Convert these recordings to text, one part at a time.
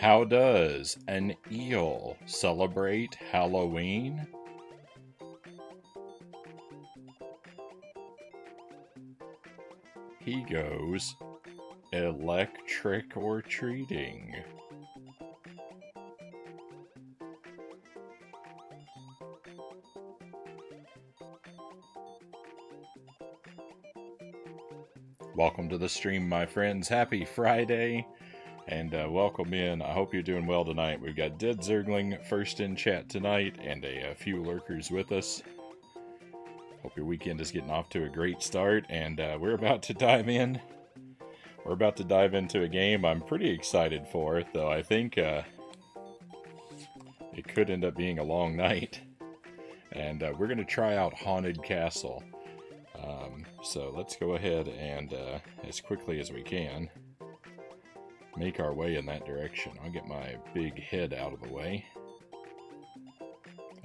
How does an eel celebrate Halloween? He goes electric or treating. Welcome to the stream, my friends. Happy Friday, and welcome in. I hope you're doing well tonight. We've got Dead Zergling first in chat tonight, and a few lurkers with us. Hope your weekend is getting off to a great start, and we're about to dive in. We're about to dive into a game I'm pretty excited for, though I think it could end up being a long night. And we're going to try out Haunted Castle. So let's go ahead and, as quickly as we can, make our way in that direction. I'll get my big head out of the way.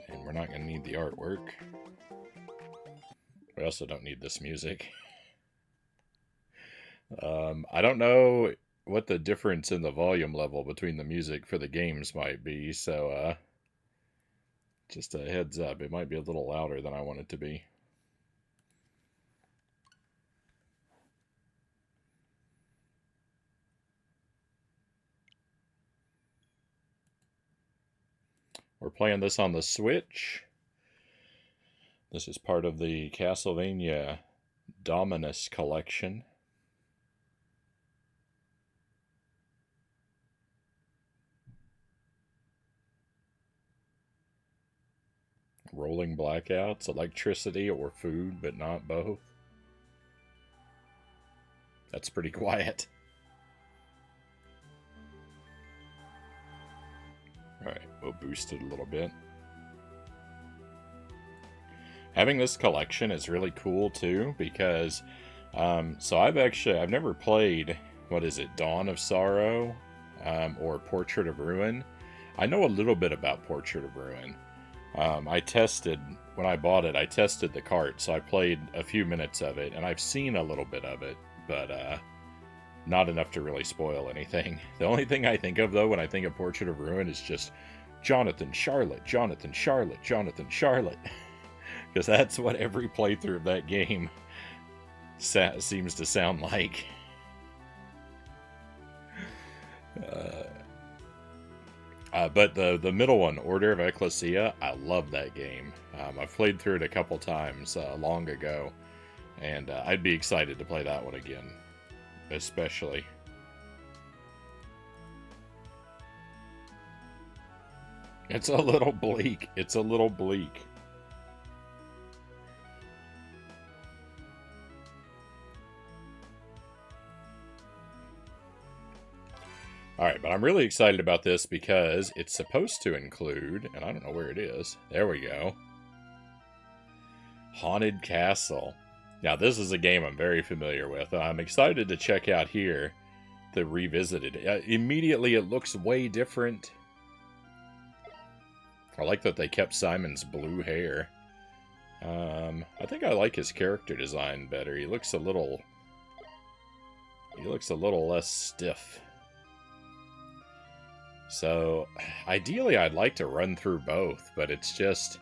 And we're not going to need the artwork. We also don't need this music. I don't know what the difference in the volume level between the music for the games might be, so just a heads up, it might be a little louder than I want it to be. We're playing this on the Switch. This is part of the Castlevania Dominus Collection. Rolling blackouts, electricity, or food, but not both. That's pretty quiet. Alright, we'll boost it a little bit. Having this collection is really cool too, because so I've never played, what is it, Dawn of Sorrow, or Portrait of Ruin. I know a little bit about Portrait of Ruin. I tested, when I bought it, I tested the cart, so I played a few minutes of it, and I've seen a little bit of it, but not enough to really spoil anything. The only thing I think of, though, when I think of Portrait of Ruin is just Jonathan, Charlotte, Jonathan, Charlotte, Jonathan, Charlotte. Because that's what every playthrough of that game seems to sound like. But the middle one, Order of Ecclesia, I love that game. I've played through it a couple times long ago, and I'd be excited to play that one again, especially. It's a little bleak. It's a little bleak. Alright, but I'm really excited about this because it's supposed to include, and I don't know where it is, there we go, Haunted Castle. Now this is a game I'm very familiar with, and I'm excited to check out here the Revisited. Immediately it looks way different. I like that they kept Simon's blue hair. I think I like his character design better. He looks a little less stiff. So, ideally I'd like to run through both, but it's just,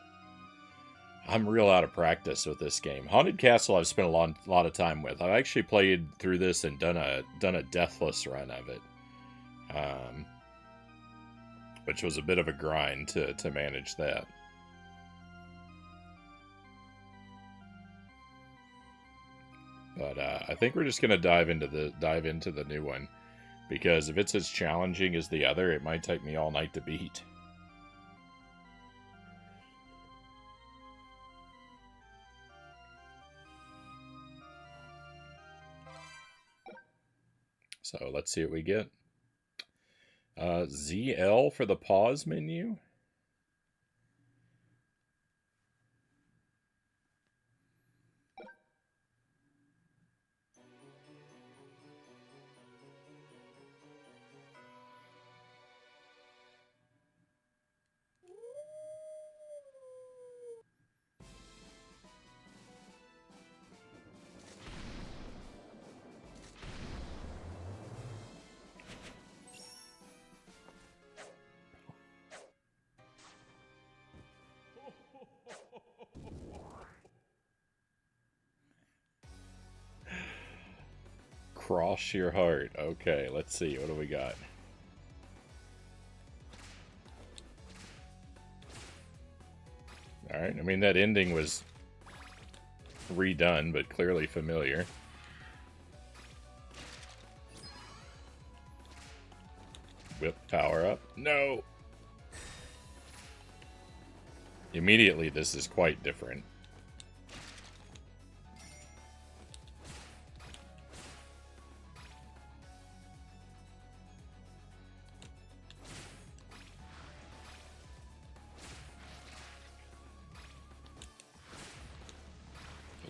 I'm real out of practice with this game. Haunted Castle I've spent a lot of time with. I've actually played through this and done a deathless run of it. Which was a bit of a grind to manage that. But I think we're just gonna dive into the new one. Because if it's as challenging as the other, it might take me all night to beat. So let's see what we get. ZL for the pause menu. Cross your heart. Okay, let's see. What do we got? Alright, I mean, that ending was redone, but clearly familiar. Whip power up. No! Immediately, this is quite different.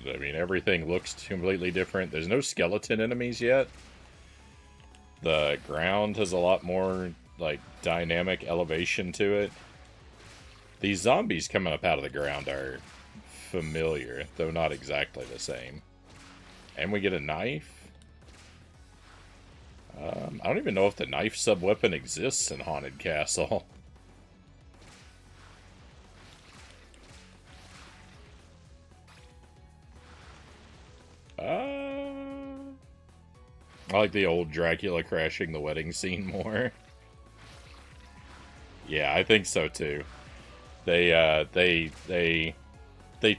I mean, everything looks completely different. There's no skeleton enemies yet. The ground has a lot more, like, dynamic elevation to it. These zombies coming up out of the ground are familiar, though not exactly the same. And we get a knife. I don't even know if the knife sub-weapon exists in Haunted Castle. I like the old Dracula crashing the wedding scene more. Yeah, I think so too. They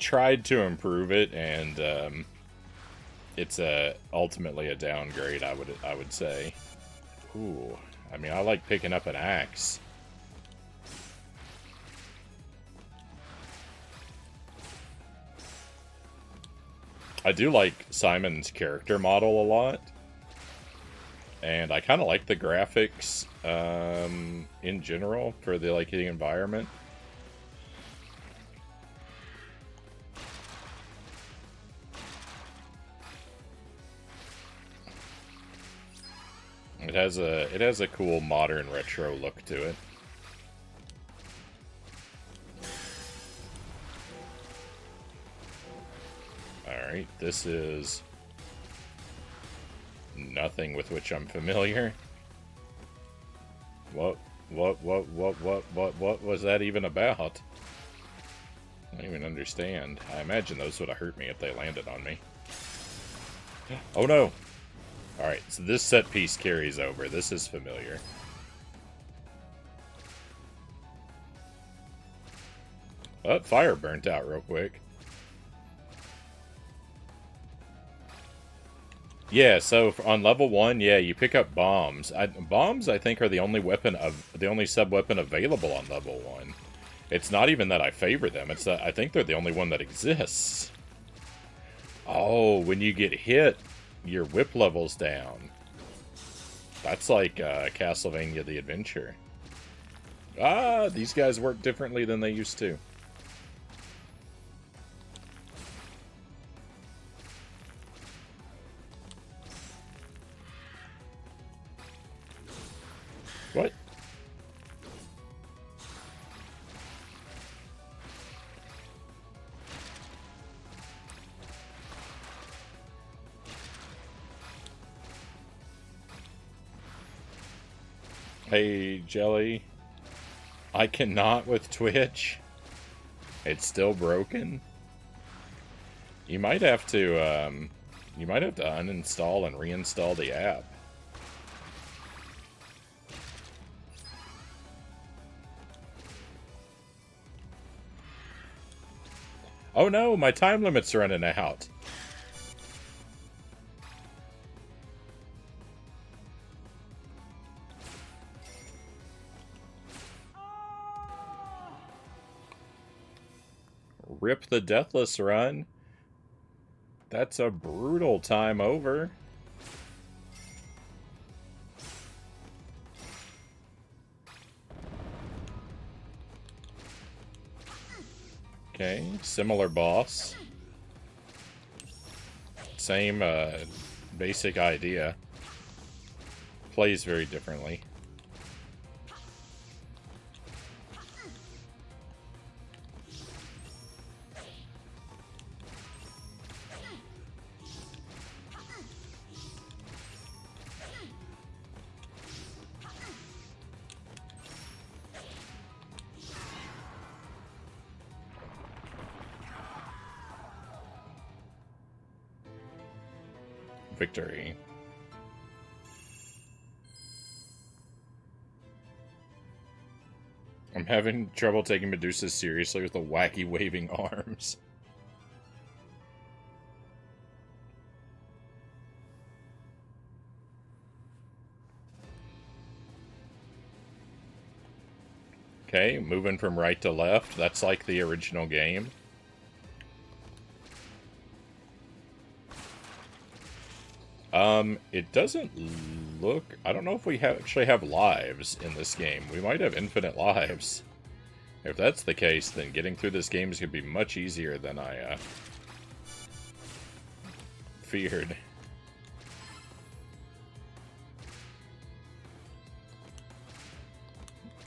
tried to improve it, and it's ultimately a downgrade. I would say. Ooh, I mean, I like picking up an axe. I do like Simon's character model a lot. And I kind of like the graphics in general for the environment. It has a cool modern retro look to it. All right, this is nothing with which I'm familiar. What was that even about? I don't even understand. I imagine those would have hurt me if they landed on me. Oh no! Alright, so this set piece carries over. This is familiar. Oh, fire burnt out real quick. Yeah, so on level 1, yeah, you pick up bombs. Bombs, I think, are the only sub-weapon available on level 1. It's not even that I favor them. It's that I think they're the only one that exists. Oh, when you get hit, your whip level's down. That's like Castlevania the Adventure. Ah, these guys work differently than they used to. What? Hey, Jelly. I cannot with Twitch. It's still broken. You might have to uninstall and reinstall the app. Oh no, my time limit's running out. Rip the Deathless run. That's a brutal time over. Okay, similar boss. Same basic idea. Plays very differently. Victory. I'm having trouble taking Medusa seriously with the wacky waving arms. Okay, moving from right to left. That's like the original game. It doesn't look... I don't know if we actually have lives in this game. We might have infinite lives. If that's the case, then getting through this game is going to be much easier than I, feared.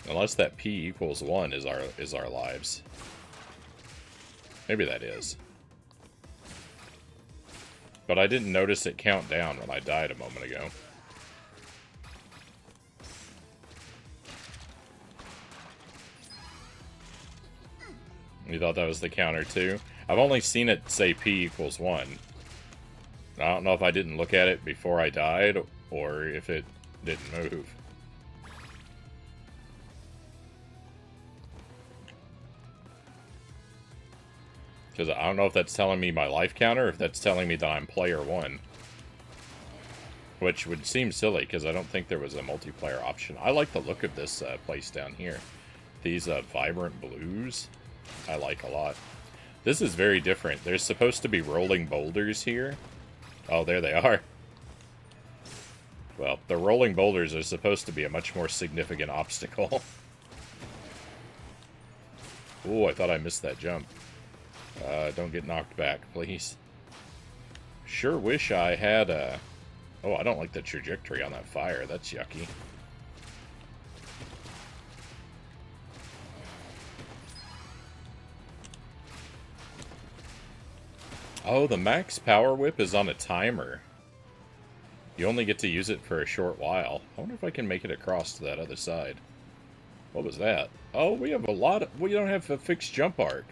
Unless that P equals 1 is our lives. Maybe that is. But I didn't notice it count down when I died a moment ago. You thought that was the counter too? I've only seen it say P equals 1. I don't know if I didn't look at it before I died, or if it didn't move. Because I don't know if that's telling me my life counter, or if that's telling me that I'm player 1. Which would seem silly, because I don't think there was a multiplayer option. I like the look of this place down here. These vibrant blues, I like a lot. This is very different. There's supposed to be rolling boulders here. Oh, there they are. Well, the rolling boulders are supposed to be a much more significant obstacle. Ooh, I thought I missed that jump. Don't get knocked back, please. Sure wish I had a... Oh, I don't like the trajectory on that fire. That's yucky. Oh, the max power whip is on a timer. You only get to use it for a short while. I wonder if I can make it across to that other side. What was that? Oh, we have a lot of... We don't have a fixed jump arc.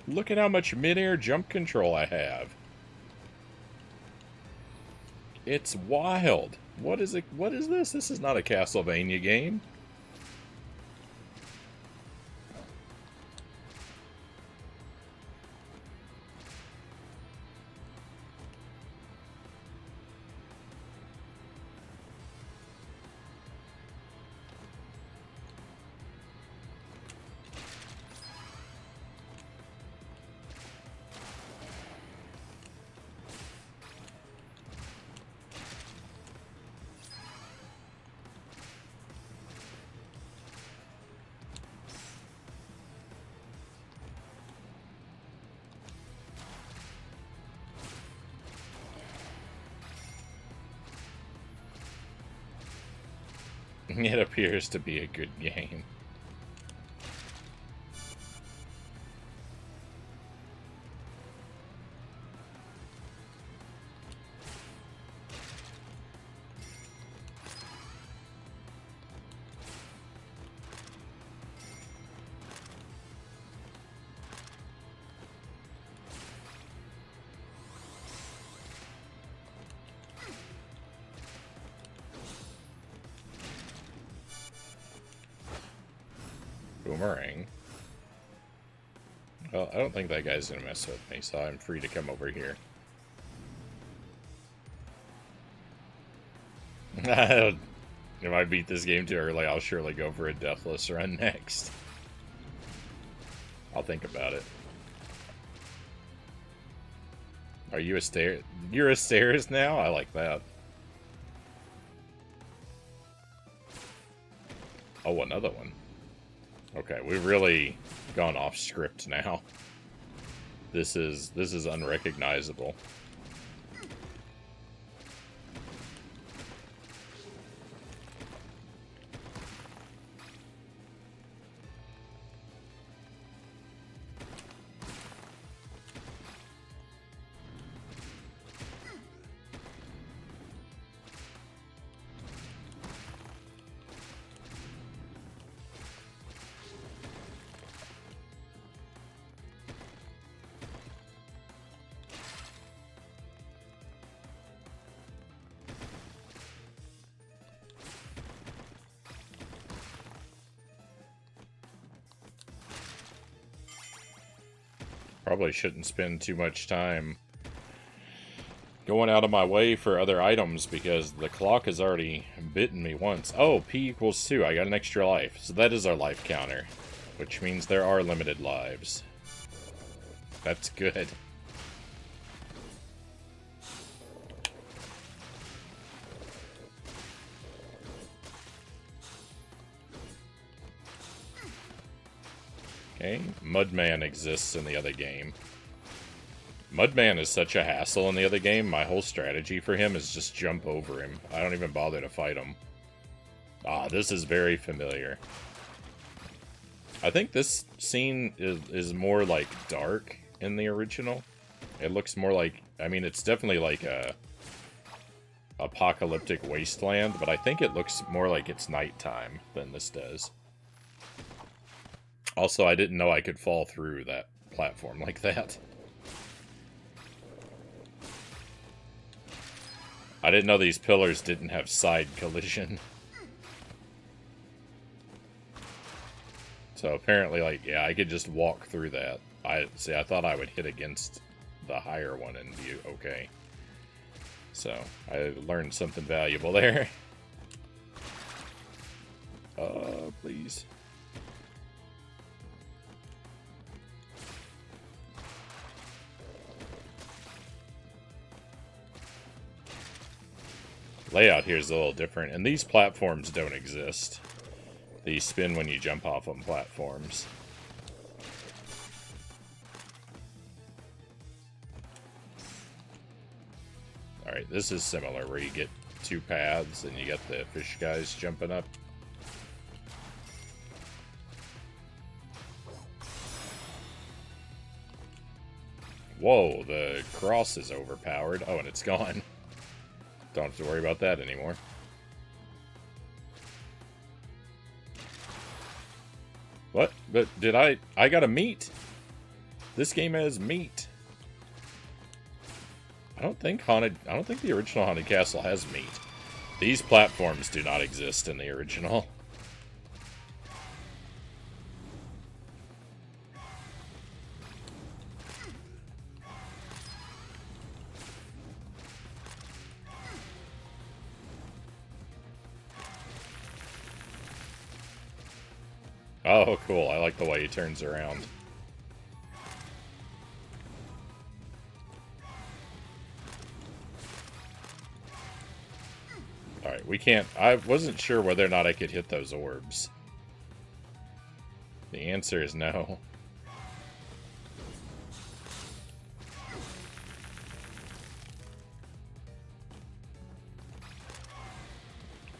Look at how much mid-air jump control I have. It's wild. What is it? What is this? This is not a Castlevania game. It appears to be a good game. Boomerang. Well, I don't think that guy's gonna mess with me, so I'm free to come over here. If I beat this game too early, I'll surely go for a deathless run next. I'll think about it. Are you a stairs? You're a stairs now? I like that. Oh, another one. Okay, we've really gone off script now. This is unrecognizable. Probably shouldn't spend too much time going out of my way for other items because the clock has already bitten me once. Oh, P equals 2. I got an extra life. So that is our life counter, which means there are limited lives. That's good. Okay, Mudman exists in the other game. Mudman is such a hassle in the other game. My whole strategy for him is just jump over him. I don't even bother to fight him. Ah, this is very familiar. I think this scene is more, like, dark in the original. It looks more like... I mean, it's definitely like a apocalyptic wasteland, but I think it looks more like it's nighttime than this does. Also, I didn't know I could fall through that platform like that. I didn't know these pillars didn't have side collision. So apparently, like, yeah, I could just walk through that. I thought I would hit against the higher one and be okay. So, I learned something valuable there. Please. Layout here is a little different, and these platforms don't exist. These spin when you jump off on platforms. Alright, this is similar, where you get two paths, and you get the fish guys jumping up. Whoa, the cross is overpowered. Oh, and it's gone. Don't have to worry about that anymore. What? But did I got a meat? This game has meat. I don't think the original Haunted Castle has meat. These platforms do not exist in the original. Oh, cool. I like the way he turns around. Alright, we can't... I wasn't sure whether or not I could hit those orbs. The answer is no.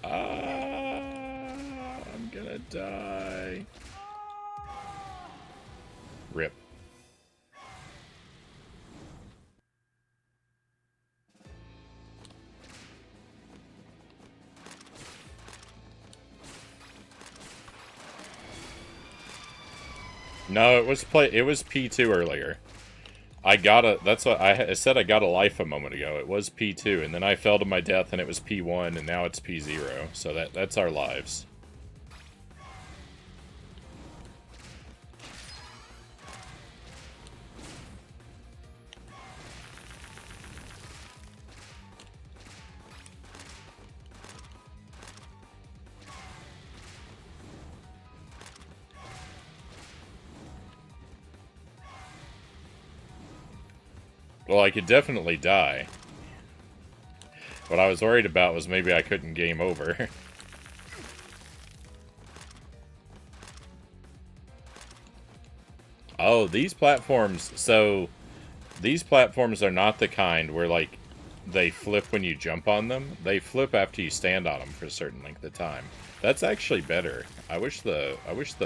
I'm gonna die. Rip. No, it was P2 earlier. That's what I said. I got a life a moment ago. It was P2, and then I fell to my death, and it was P1, and now it's P0. So that's our lives. Well, I could definitely die. What I was worried about was maybe I couldn't game over. Oh, these platforms... So, these platforms are not the kind where, like, they flip when you jump on them. They flip after you stand on them for a certain length of time. That's actually better. I wish the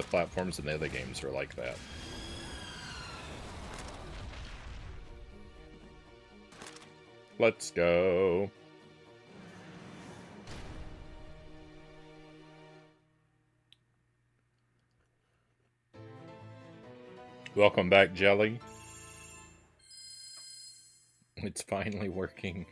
platforms in the other games were like that. Let's go. Welcome back, Jelly. It's finally working.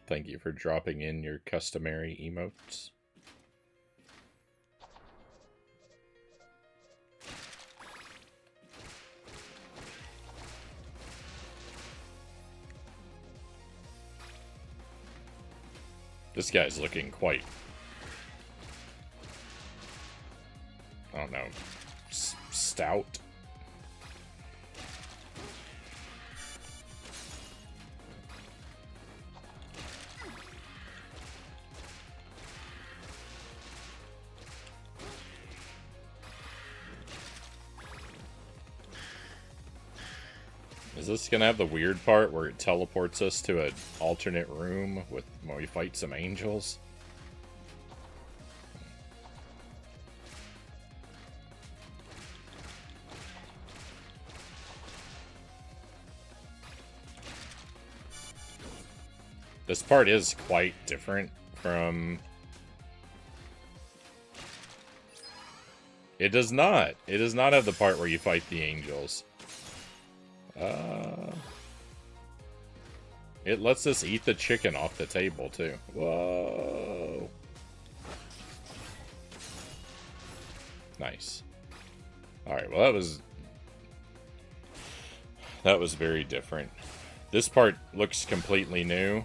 Thank you for dropping in your customary emotes. This guy's looking quite, I don't know, stout. Is this gonna have the weird part where it teleports us to an alternate room when we fight some angels? This part is quite different from... It does not. It does not have the part where you fight the angels. It lets us eat the chicken off the table, too. Whoa. Nice. Alright, well that was very different. This part looks completely new.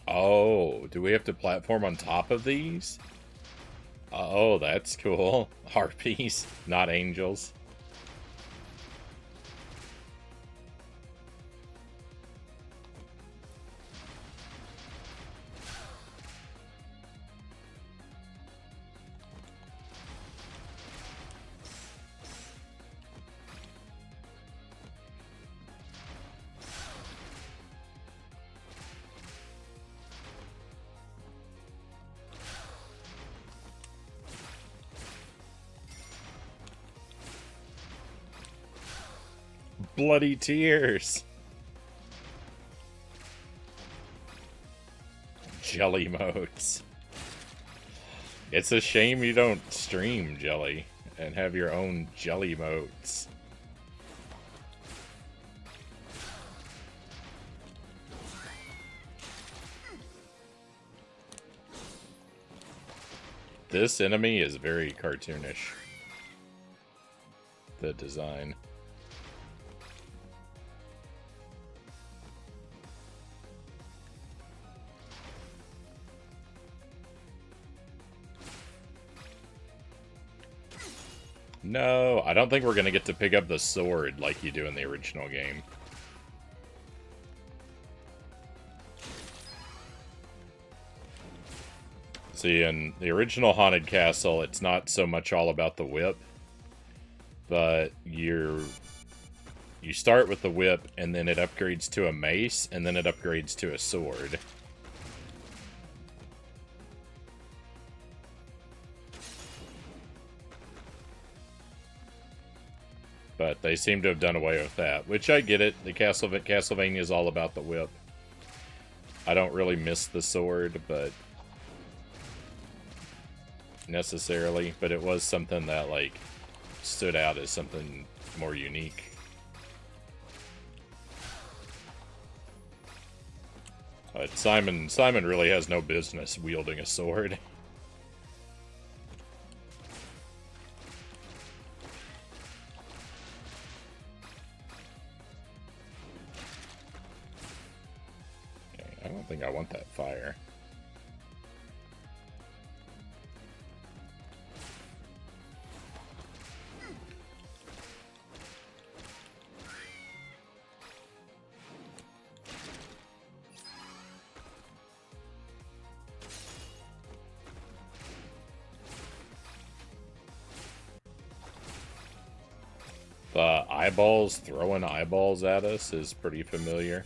Oh, do we have to platform on top of these? Oh, that's cool. Harpies, not angels. Bloody tears. Jelly modes. It's a shame you don't stream Jelly and have your own jelly modes. This enemy is very cartoonish. The design. No, I don't think we're going to get to pick up the sword like you do in the original game. See, in the original Haunted Castle, it's not so much all about the whip, but you start with the whip, and then it upgrades to a mace, and then it upgrades to a sword. But they seem to have done away with that, which I get it. The Castlevania is all about the whip. I don't really miss the sword, but necessarily, but it was something that like stood out as something more unique. But Simon really has no business wielding a sword. I don't think I want that fire. The eyeballs throwing eyeballs at us is pretty familiar.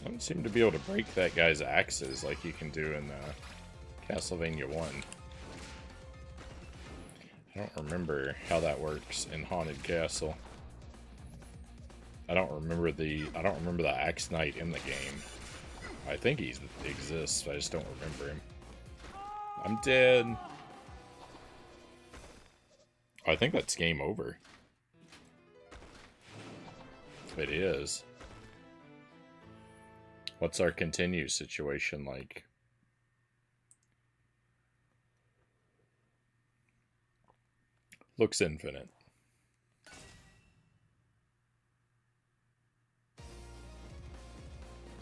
I don't seem to be able to break that guy's axes like you can do in Castlevania 1. I don't remember how that works in Haunted Castle. I don't remember the Axe Knight in the game. I think he exists, I just don't remember him. I'm dead. I think that's game over. It is. What's our continue situation like? Looks infinite.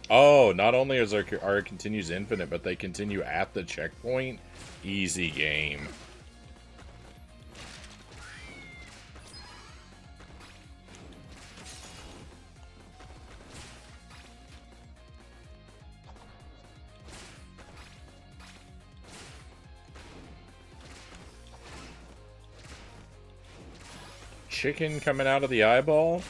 Oh, not only is our continues infinite, but they continue at the checkpoint. Easy game. Chicken coming out of the eyeball?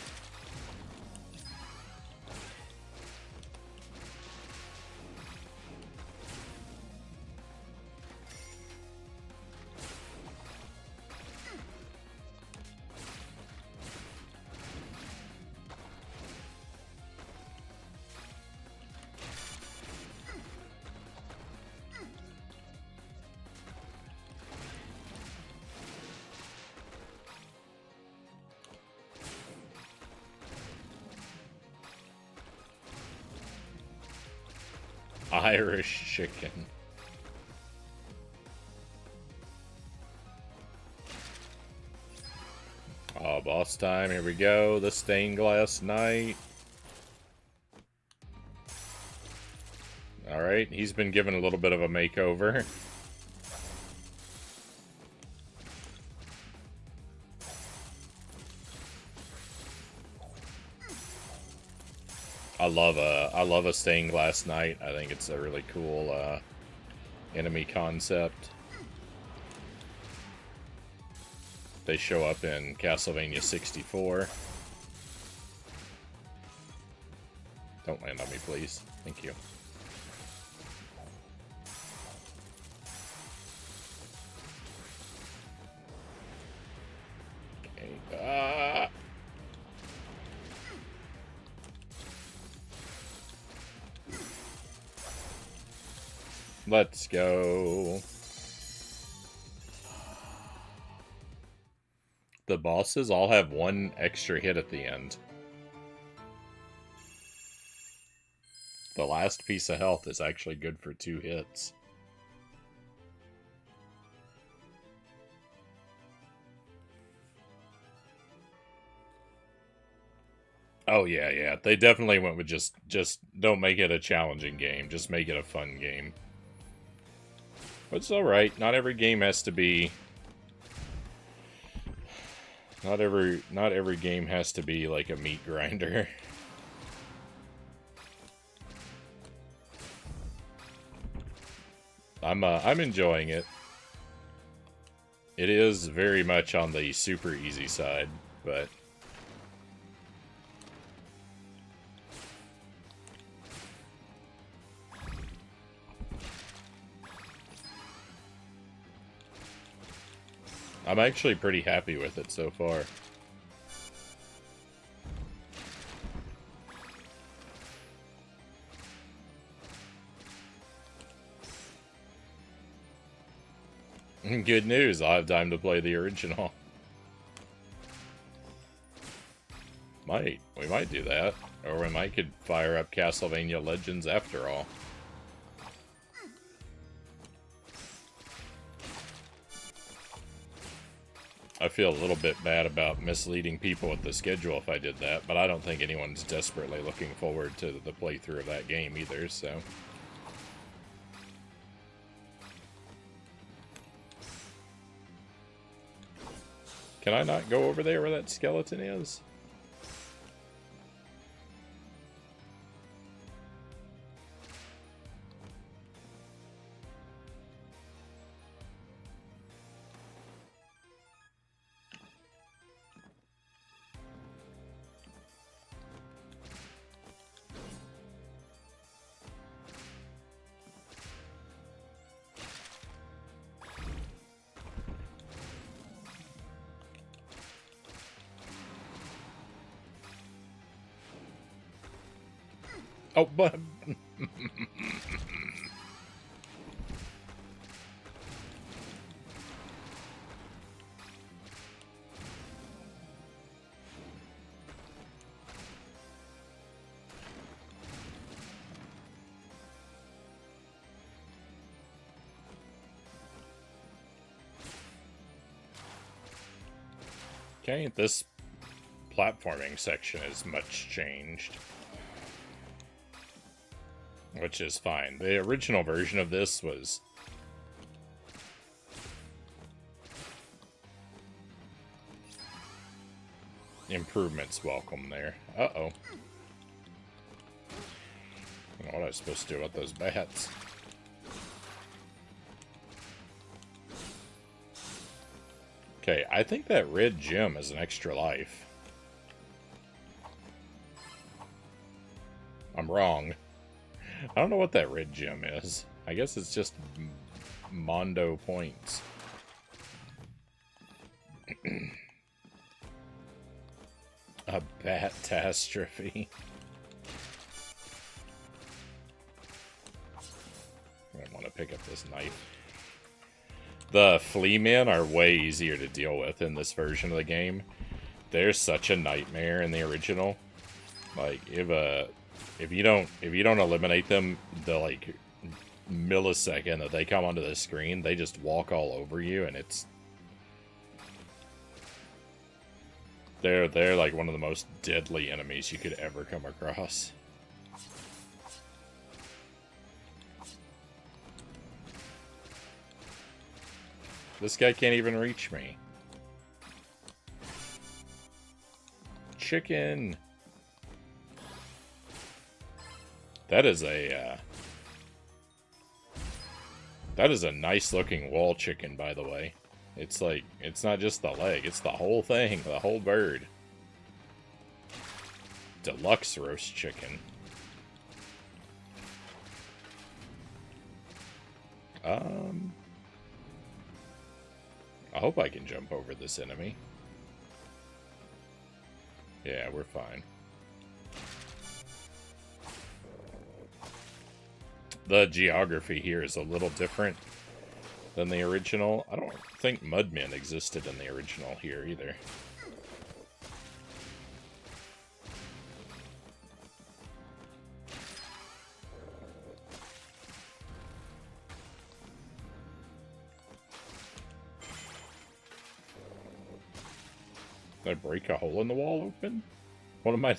Irish chicken. Oh, boss time. Here we go. The stained glass knight. Alright, he's been given a little bit of a makeover. I love a stained glass knight. I think it's a really cool enemy concept. They show up in Castlevania 64. Don't land on me, please. Thank you. Okay. Let's go. The bosses all have one extra hit at the end. The last piece of health is actually good for 2 hits. Oh yeah. They definitely went with just don't make it a challenging game. Just make it a fun game. But it's alright. Not every game has to be... Not every game has to be like a meat grinder. I'm enjoying it. It is very much on the super easy side, but I'm actually pretty happy with it so far. Good news, I'll have time to play the original. We might do that. Or we might could fire up Castlevania Legends after all. I feel a little bit bad about misleading people with the schedule if I did that, but I don't think anyone's desperately looking forward to the playthrough of that game either, so... Can I not go over there where that skeleton is? Oh, but... Okay, this platforming section is much changed. Which is fine. The original version of this was... improvements welcome there. Uh-oh. I don't know what I was supposed to do about those bats. Okay, I think that red gem is an extra life. I'm wrong. I don't know what that red gem is. I guess it's just Mondo points. A bat-tastrophe. I want to pick up this knife. The flea men are way easier to deal with in this version of the game. They're such a nightmare in the original. Like, if you don't eliminate them, the like millisecond that they come onto the screen, they just walk all over you, and they're like one of the most deadly enemies you could ever come across. This guy can't even reach me. Chicken. That is a nice looking wall chicken, by the way. It's like, it's not just the leg, it's the whole thing, the whole bird. Deluxe roast chicken. I hope I can jump over this enemy. Yeah, we're fine. The geography here is a little different than the original. I don't think Mudmen existed in the original here either. Did I break a hole in the wall open? What am I...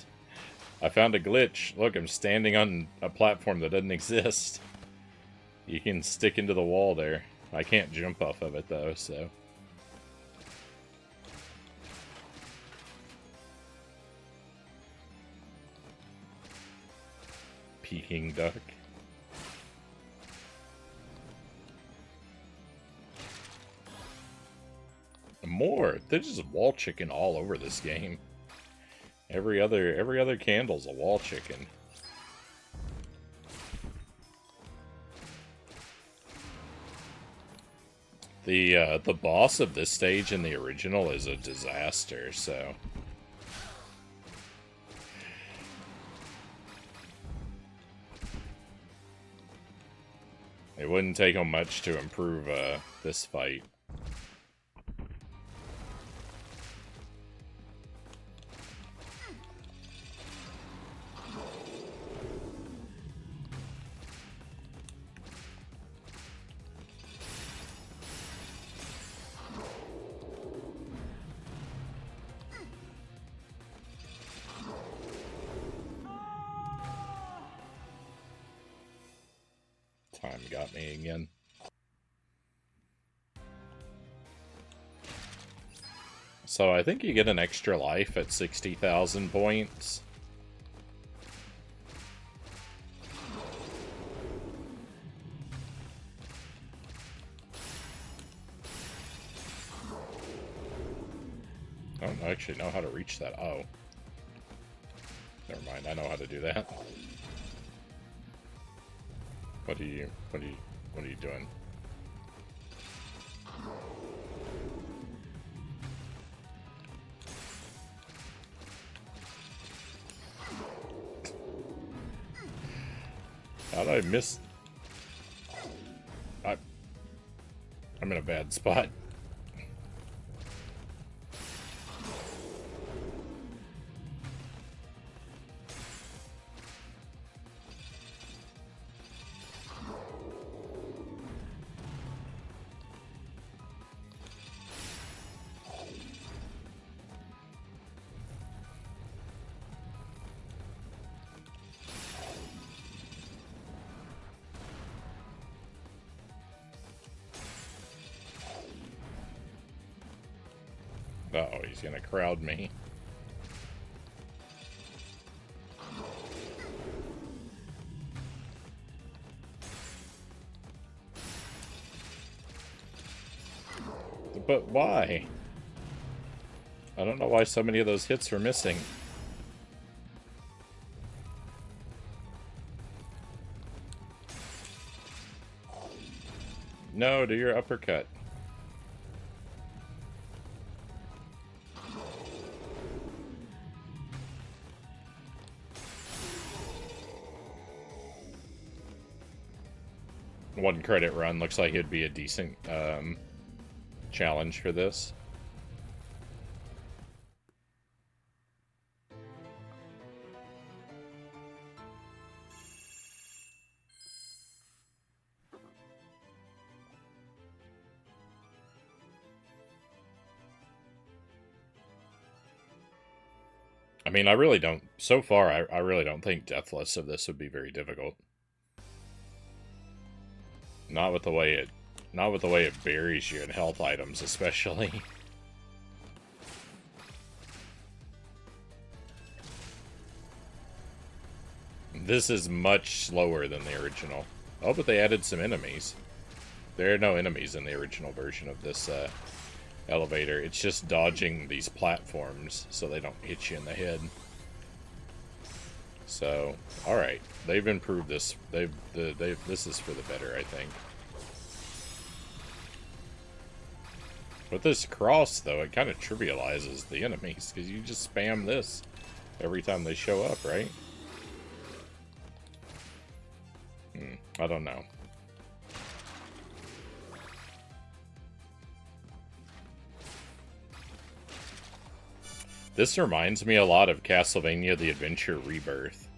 I found a glitch. Look, I'm standing on a platform that doesn't exist. You can stick into the wall there. I can't jump off of it, though, so... Peking duck. More! There's just wall chicken all over this game. Every other candle's a wall chicken. The boss of this stage in the original is a disaster, so... It wouldn't take him much to improve this fight. Time got me again. So I think you get an extra life at 60,000 points. I don't actually know how to reach that. Oh. Never mind, I know how to do that. What are you doing? How did I miss? I'm in a bad spot. Uh-oh, he's gonna crowd me. But why? I don't know why so many of those hits were missing. No, do your uppercut. One credit run looks like it'd be a decent challenge for this. I mean, I really don't, so far, I really don't think Deathless of this would be very difficult. Not with the way it buries you in health items, especially. This is much slower than the original. Oh, but they added some enemies. There are no enemies in the original version of this elevator. It's just dodging these platforms so they don't hit you in the head. So, alright. They've improved this. This is for the better, I think. With this cross, though, it kind of trivializes the enemies, because you just spam this every time they show up, right? I don't know. This reminds me a lot of Castlevania The Adventure Rebirth.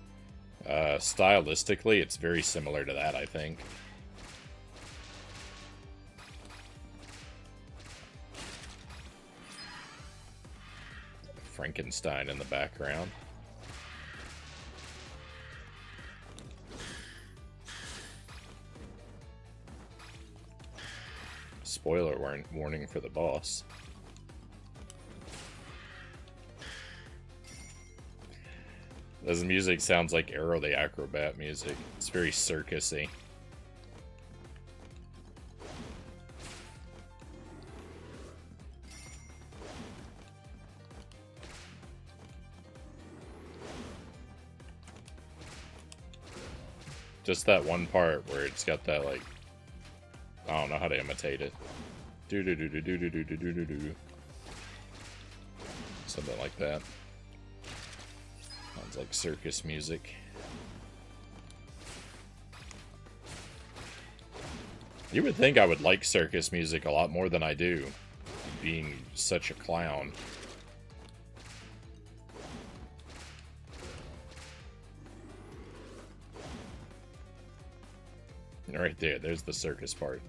Stylistically, it's very similar to that, I think. Frankenstein in the background. Spoiler warning for the boss. This music sounds like Arrow the Acrobat music. It's very circusy. Just that one part where it's got that, like, I don't know how to imitate it. Do do do do do do do do do do do. Something like that. Sounds like circus music. You would think I would like circus music a lot more than I do, being such a clown. Right there, there's the circus part.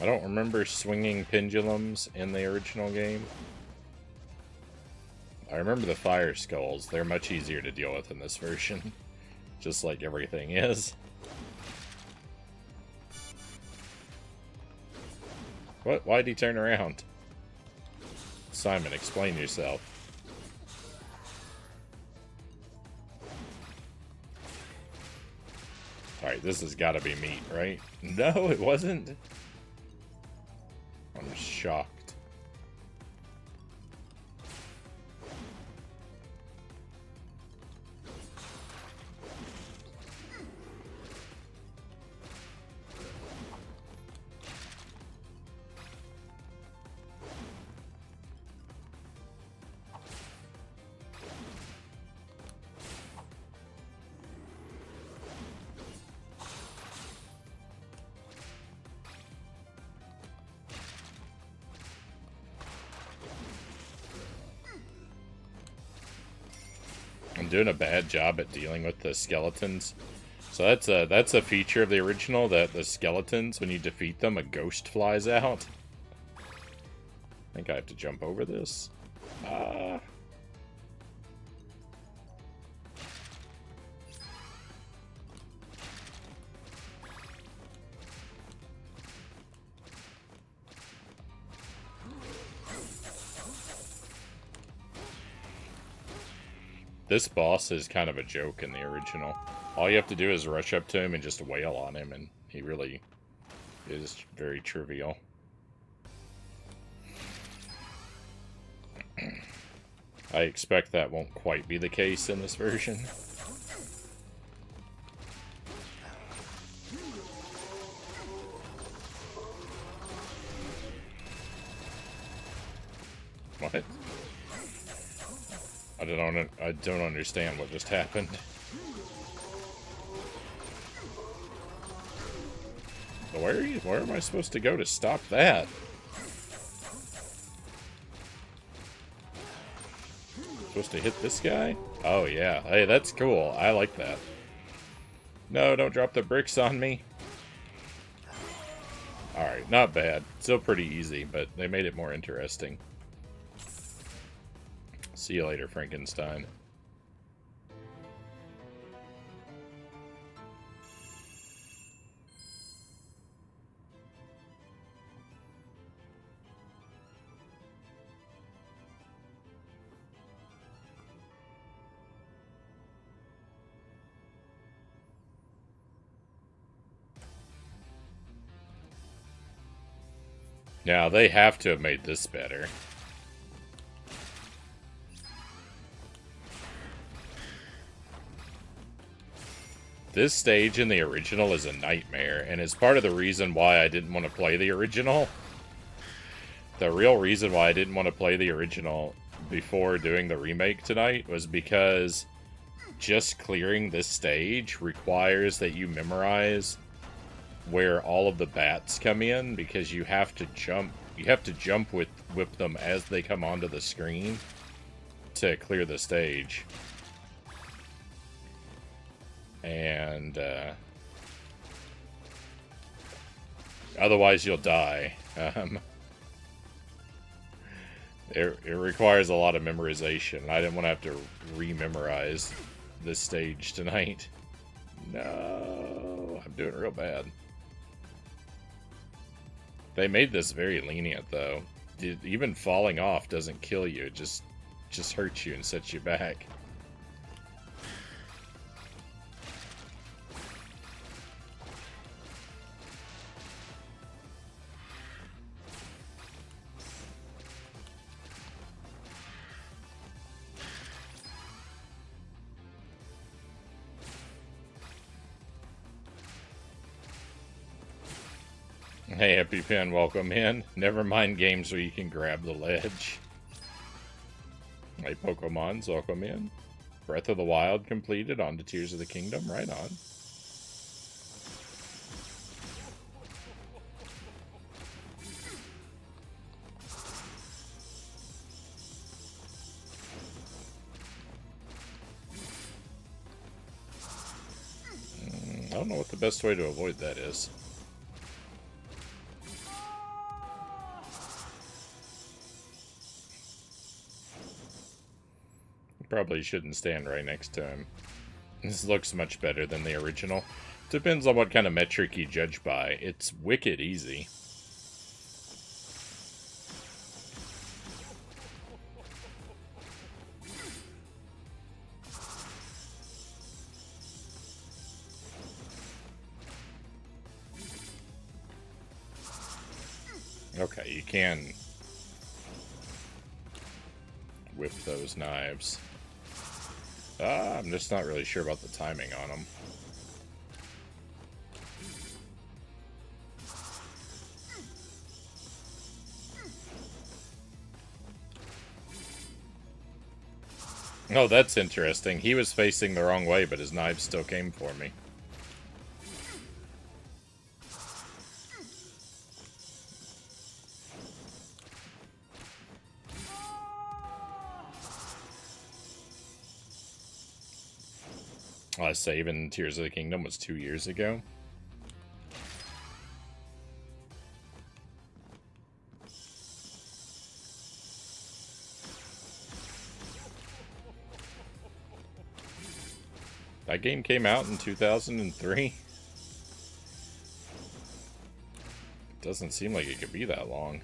I don't remember swinging pendulums in the original game. I remember the fire skulls. They're much easier to deal with in this version. Just like everything is. What? Why'd he turn around? Simon, explain yourself. Alright, this has got to be meat, right? No, it wasn't. I'm shocked. doing a bad job at dealing with the skeletons. So that's a feature of the original, that the skeletons, when you defeat them, a ghost flies out. I think I have to jump over this. This boss is kind of a joke in the original. All you have to do is rush up to him and just wail on him, and he really is very trivial. I expect that won't quite be the case in this version. What? I don't understand what just happened. Where am I supposed to go to stop that? Supposed to hit this guy? Oh yeah. Hey, that's cool. I like that. No, don't drop the bricks on me. Alright, not bad. Still pretty easy, but they made it more interesting. See you later, Frankenstein. Now, they have to have made this better. This stage in the original is a nightmare, and it's part of the reason why I didn't want to play the original. The real reason why I didn't want to play the original before doing the remake tonight was because just clearing this stage requires that you memorize where all of the bats come in, because you have to jump with them as they come onto the screen to clear the stage. And otherwise you'll die. It requires a lot of memorization. I didn't want to have to re-memorize this stage tonight. No, I'm doing real bad. They made this very lenient, though. Even falling off doesn't kill you. It just hurts you and sets you back. Hey, EpiPen, welcome in. Never mind games where you can grab the ledge. Hey, Pokemons, welcome in. Breath of the Wild completed, on to Tears of the Kingdom, right on. I don't know what the best way to avoid that is. Probably shouldn't stand right next to him. This looks much better than the original. Depends on what kind of metric you judge by. It's wicked easy. Okay, you can whip those knives. I'm just not really sure about the timing on them. Oh, that's interesting. He was facing the wrong way, but his knives still came for me. Last save in Tears of the Kingdom was 2 years ago. That game came out in 2003. It doesn't seem like it could be that long.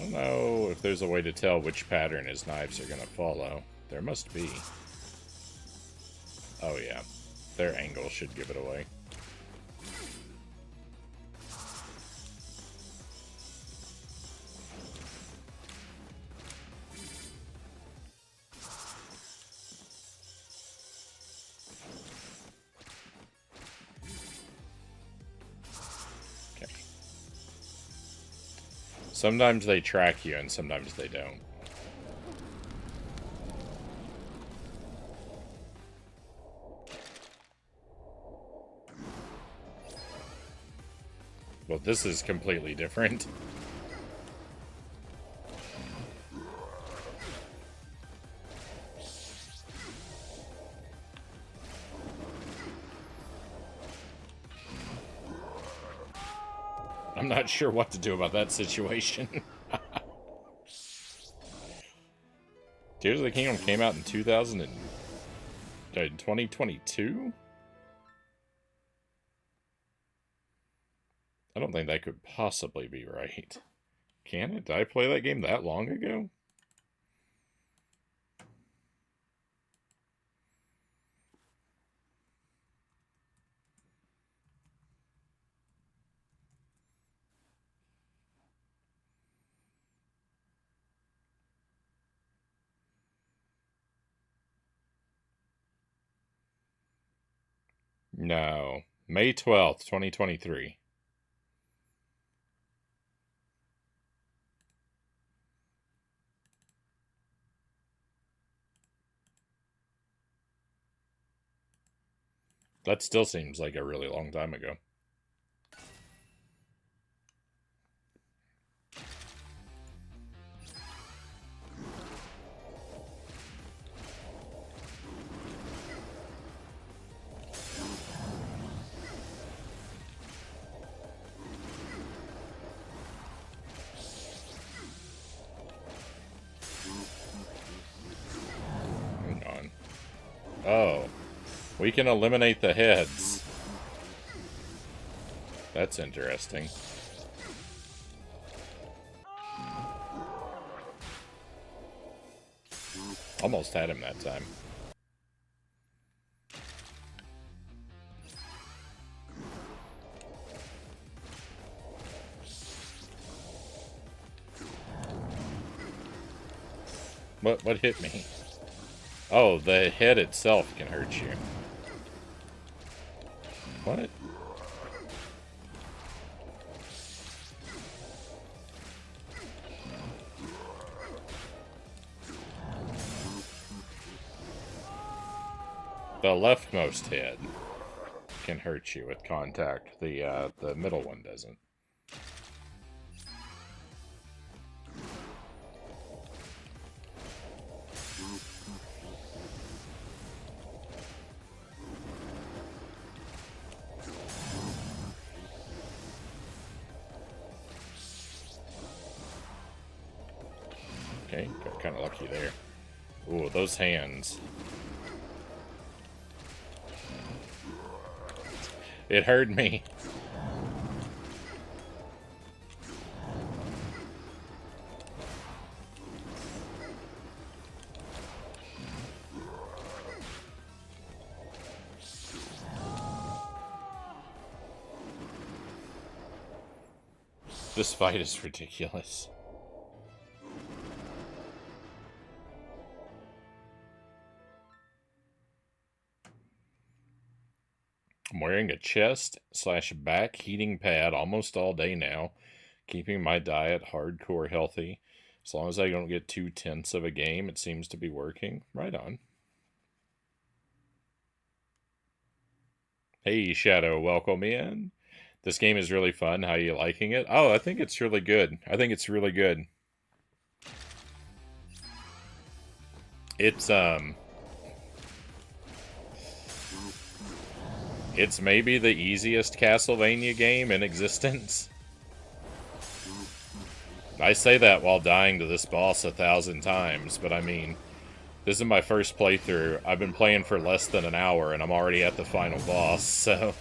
I don't know if there's a way to tell which pattern his knives are going to follow. There must be. Oh yeah, their angle should give it away. Sometimes they track you, and sometimes they don't. Well, this is completely different. I'm not sure what to do about that situation. Tears of the Kingdom came out in 2022? I don't think that could possibly be right. Can it? Did I play that game that long ago? No. May 12th, 2023. That still seems like a really long time ago. Hang on. Oh. We can eliminate the heads. That's interesting. Almost had him that time. What hit me? Oh, the head itself can hurt you. What? The leftmost head can hurt you with contact. The middle one doesn't. Okay, got kind of lucky there. Ooh, those hands. It hurt me. This fight is ridiculous. I'm wearing a chest/back heating pad almost all day now, keeping my diet hardcore healthy. As long as I don't get too tense of a game, it seems to be working. Right on. Hey, Shadow, welcome in. This game is really fun. How are you liking it? Oh, I think it's really good. I think it's really good. It's it's maybe the easiest Castlevania game in existence. I say that while dying to this boss 1,000 times, but I mean, this is my first playthrough. I've been playing for less than an hour, and I'm already at the final boss, so...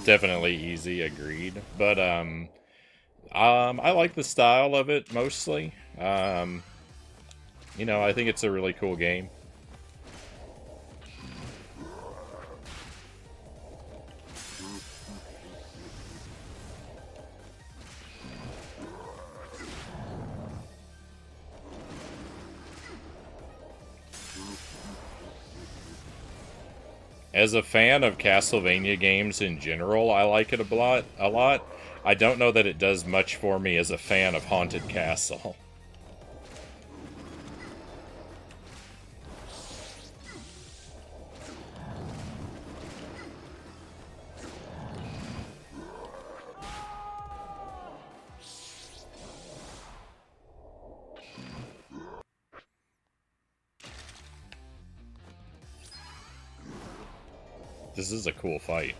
Definitely easy, agreed. But, I like the style of it, mostly. You know, I think it's a really cool game. As a fan of Castlevania games in general, I like it a lot. I don't know that it does much for me as a fan of Haunted Castle. This is a cool fight.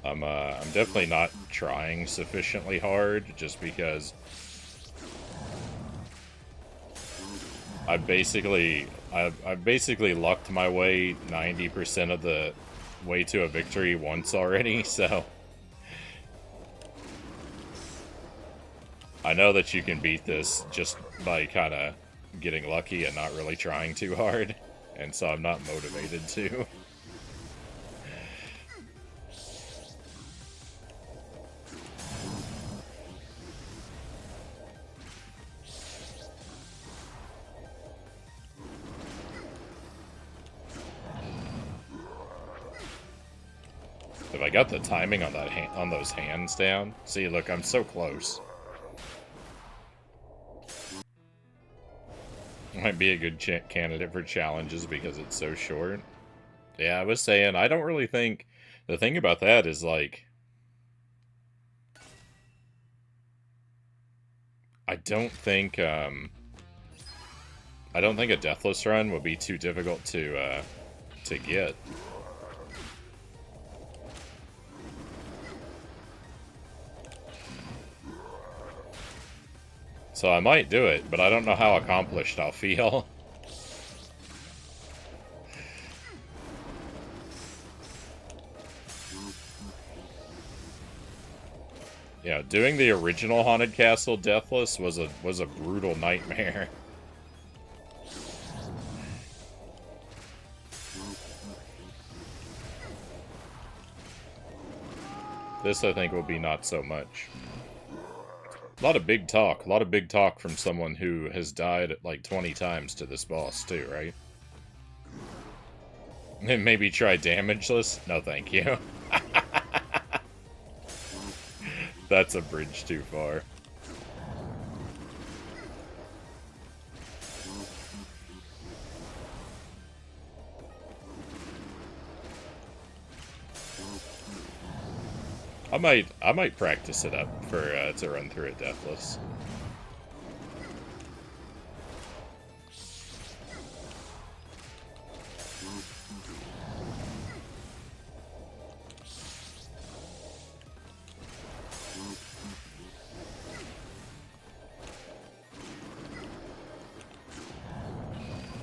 I'm definitely not trying sufficiently hard, just because I've basically lucked my way 90% of the way to a victory once already, so I know that you can beat this just by kind of getting lucky and not really trying too hard, and so I'm not motivated to. If I got the timing on that on those hands down, see, look, I'm so close. Might be a good candidate for challenges because it's so short. Yeah, I was saying, I don't really think... The thing about that is, like... I don't think a deathless run would be too difficult to get. So I might do it, but I don't know how accomplished I'll feel. Yeah, doing the original Haunted Castle Deathless was a brutal nightmare. This, I think, will be not so much. A lot of big talk from someone who has died like 20 times to this boss too, right? And maybe try damageless? No, thank you. That's a bridge too far. I might practice it up for to run through it deathless.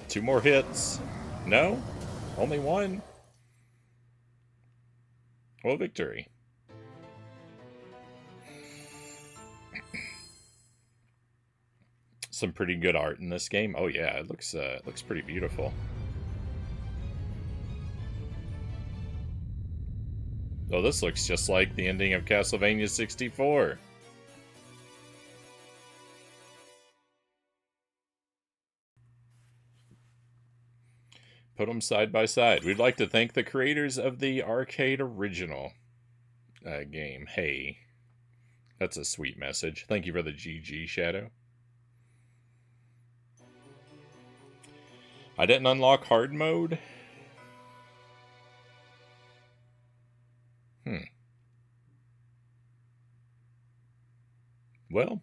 Two more hits. No? Only one? Well, victory. some pretty good art in this game. Oh yeah, it looks pretty beautiful. Oh, this looks just like the ending of Castlevania 64. Put them side by side. We'd like to thank the creators of the arcade original game. Hey, that's a sweet message. Thank you for the GG, Shadow. I didn't unlock hard mode. Well,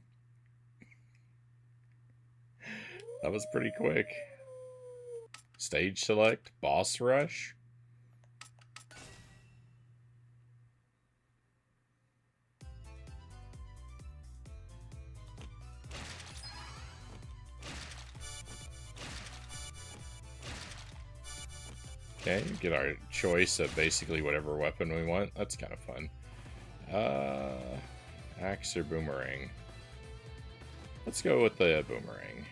that was pretty quick. Stage select, boss rush. Okay, get our choice of basically whatever weapon we want. That's kind of fun. Axe or boomerang? Let's go with the boomerang.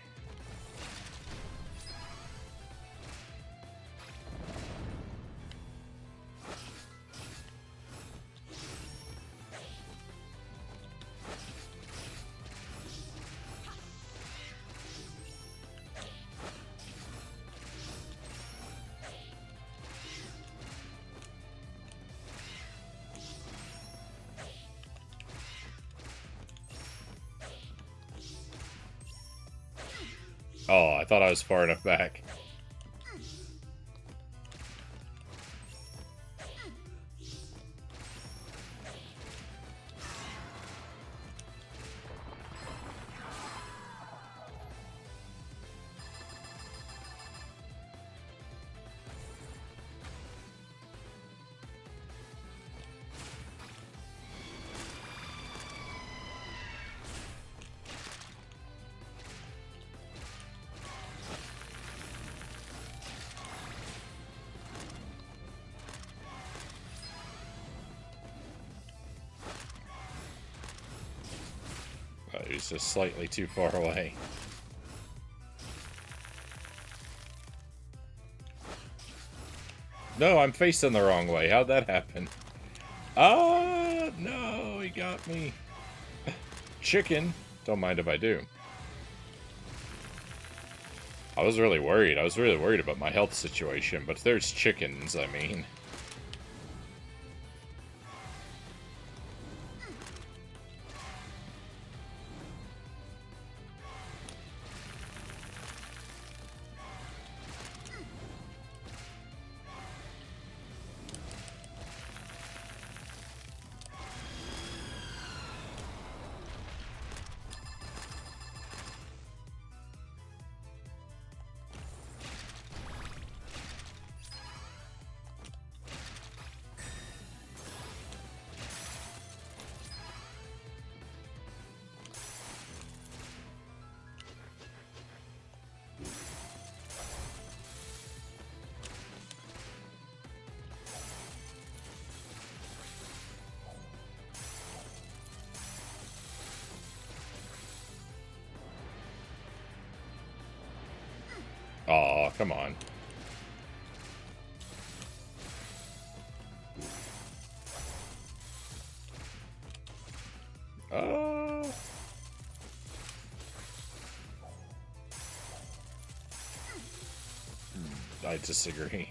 Oh, I thought I was far enough back. He's just slightly too far away. No, I'm facing the wrong way. How'd that happen? Oh, no, he got me. Chicken. Don't mind if I do. I was really worried. I was really worried about my health situation, but there's chickens, I mean. Aw, come on. I disagree.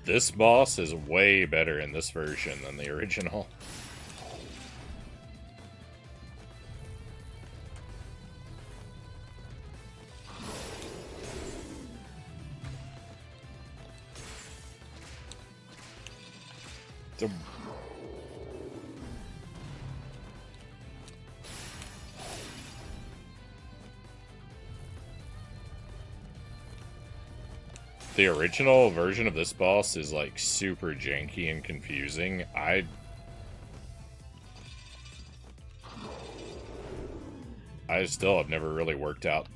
This boss is way better in this version than the original. The original version of this boss is like super janky and confusing. I still have never really worked out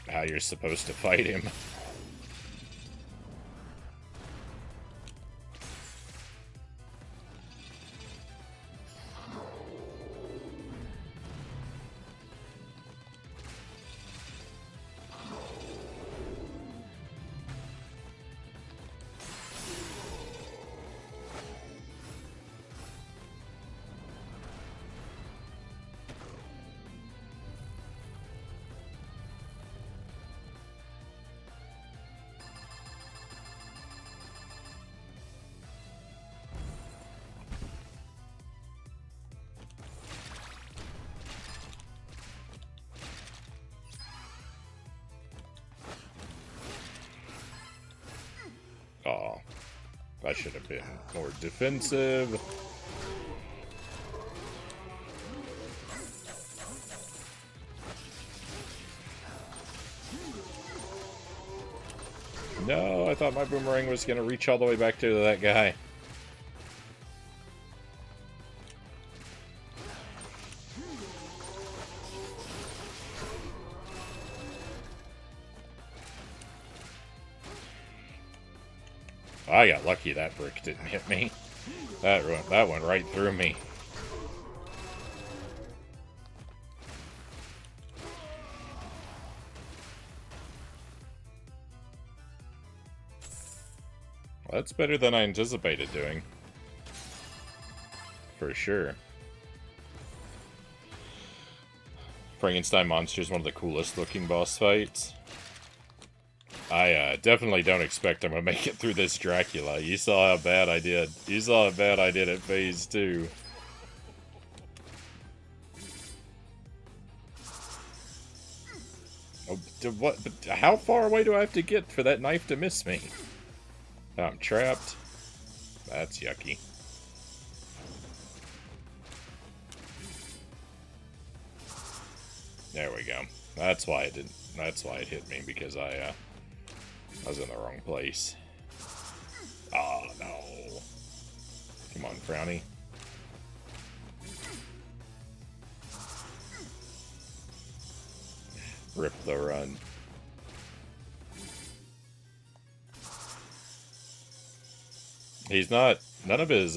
how you're supposed to fight him. Oh, I should have been more defensive. No, I thought my boomerang was going to reach all the way back to that guy. I got lucky that brick didn't hit me. That went right through me. Well, that's better than I anticipated doing. For sure. Frankenstein Monster is one of the coolest looking boss fights. I definitely don't expect I'm gonna make it through this Dracula. You saw how bad I did. You saw how bad I did at phase 2. Oh, what? But how far away do I have to get for that knife to miss me? I'm trapped. That's yucky. There we go. That's why it didn't. That's why it hit me, because I was in the wrong place. Oh no! Come on, Frownie. Rip the run. He's not. None of his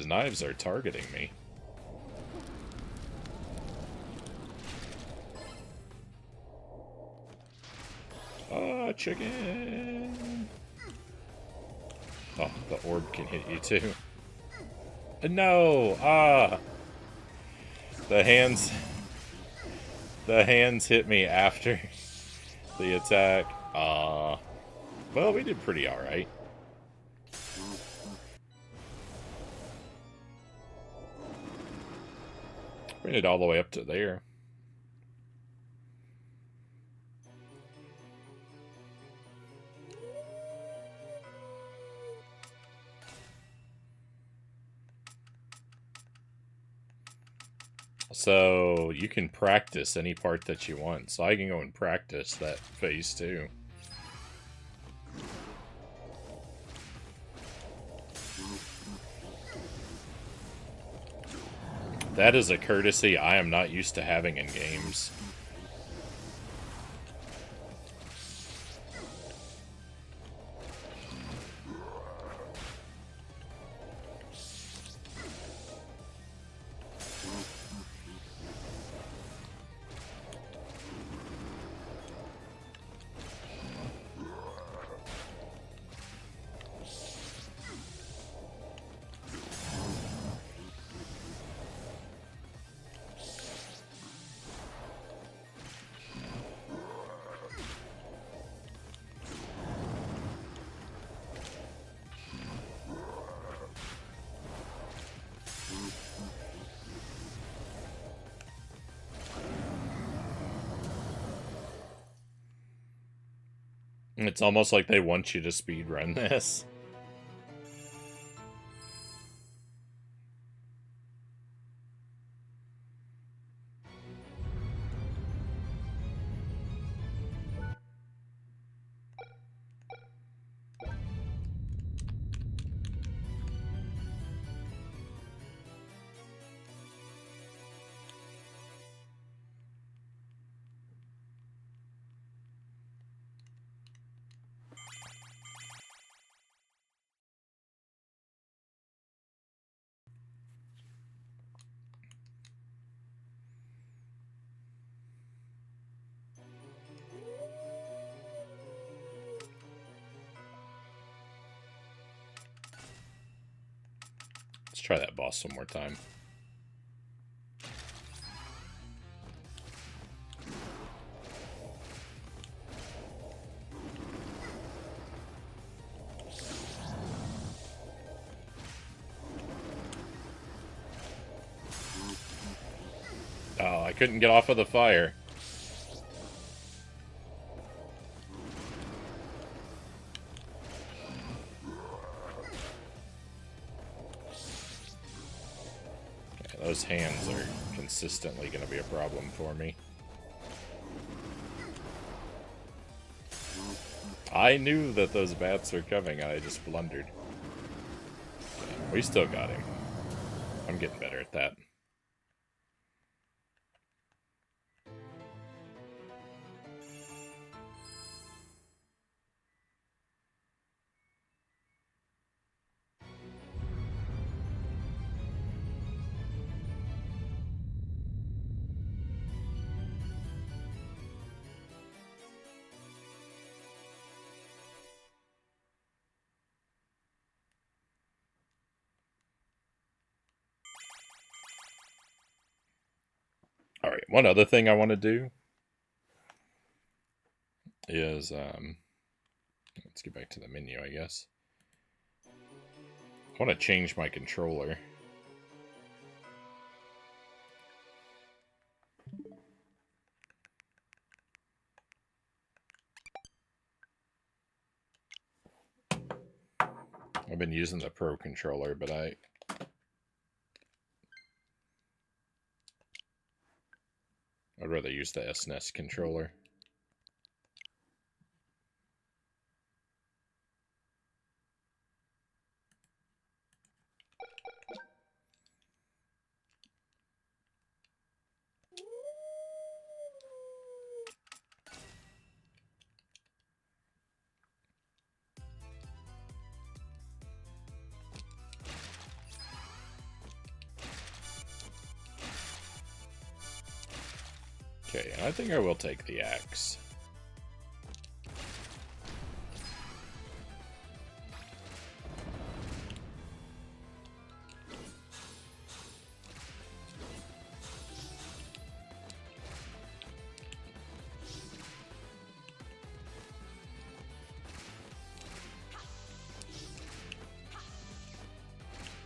knives are targeting me. Oh, chicken! Oh, the orb can hit you too. No! Ah! The hands hit me after the attack. Ah. Well, we did pretty alright. Bring it all the way up to there. So, you can practice any part that you want. So I can go and practice that phase 2. That is a courtesy I am not used to having in games. It's almost like they want you to speedrun this. try that boss one more time. Oh, I couldn't get off of the fire. Okay, those hands are consistently going to be a problem for me. I knew that those bats were coming, and I just blundered. We still got him. I'm getting better at that. Alright, one other thing I want to do is, let's get back to the menu, I guess. I want to change my controller. I've been using the Pro controller, but I'd rather use the SNES controller. Okay, I think I will take the axe.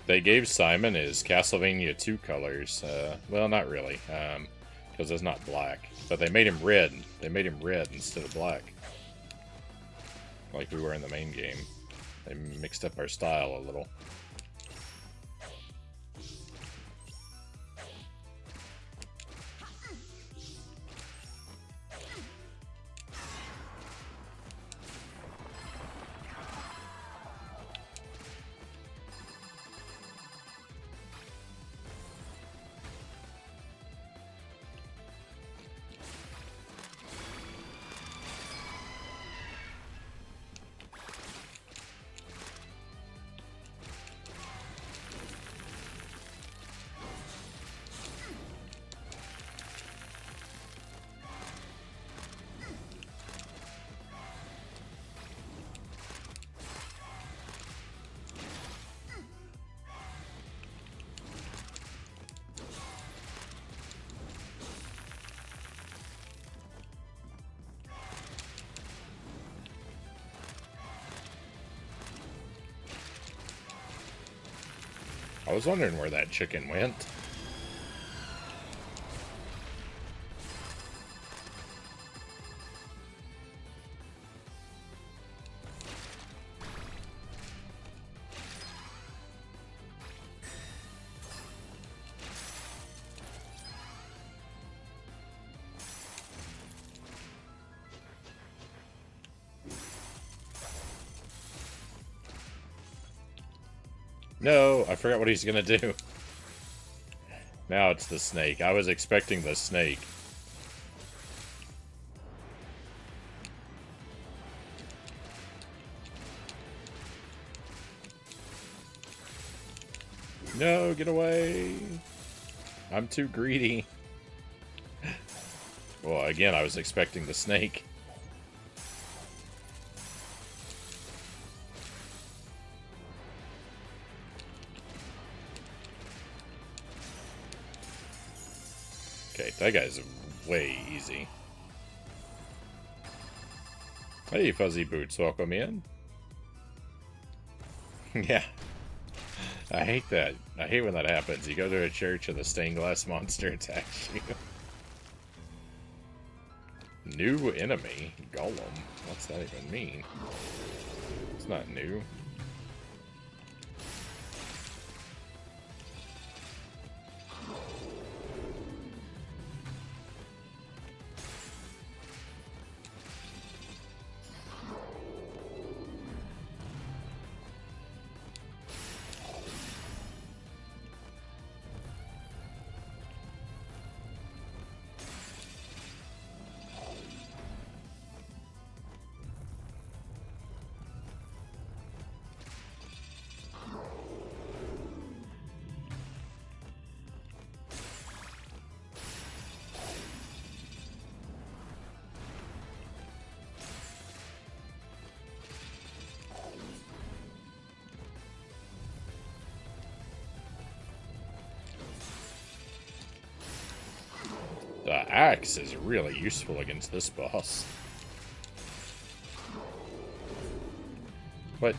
They gave Simon his Castlevania 2 colors. Well, not really, because it's not black. But they made him red. They made him red instead of black. Like we were in the main game. They mixed up our style a little. I was wondering where that chicken went. No, I forgot what he's gonna do. Now it's the snake. I was expecting the snake. No, get away. I'm too greedy. Well, again, I was expecting the snake. That guy's way easy. Hey, Fuzzy Boots, welcome in. Yeah. I hate that. I hate when that happens. You go to a church and the stained glass monster attacks you. New enemy? Golem? What's that even mean? It's not new. The axe is really useful against this boss. What?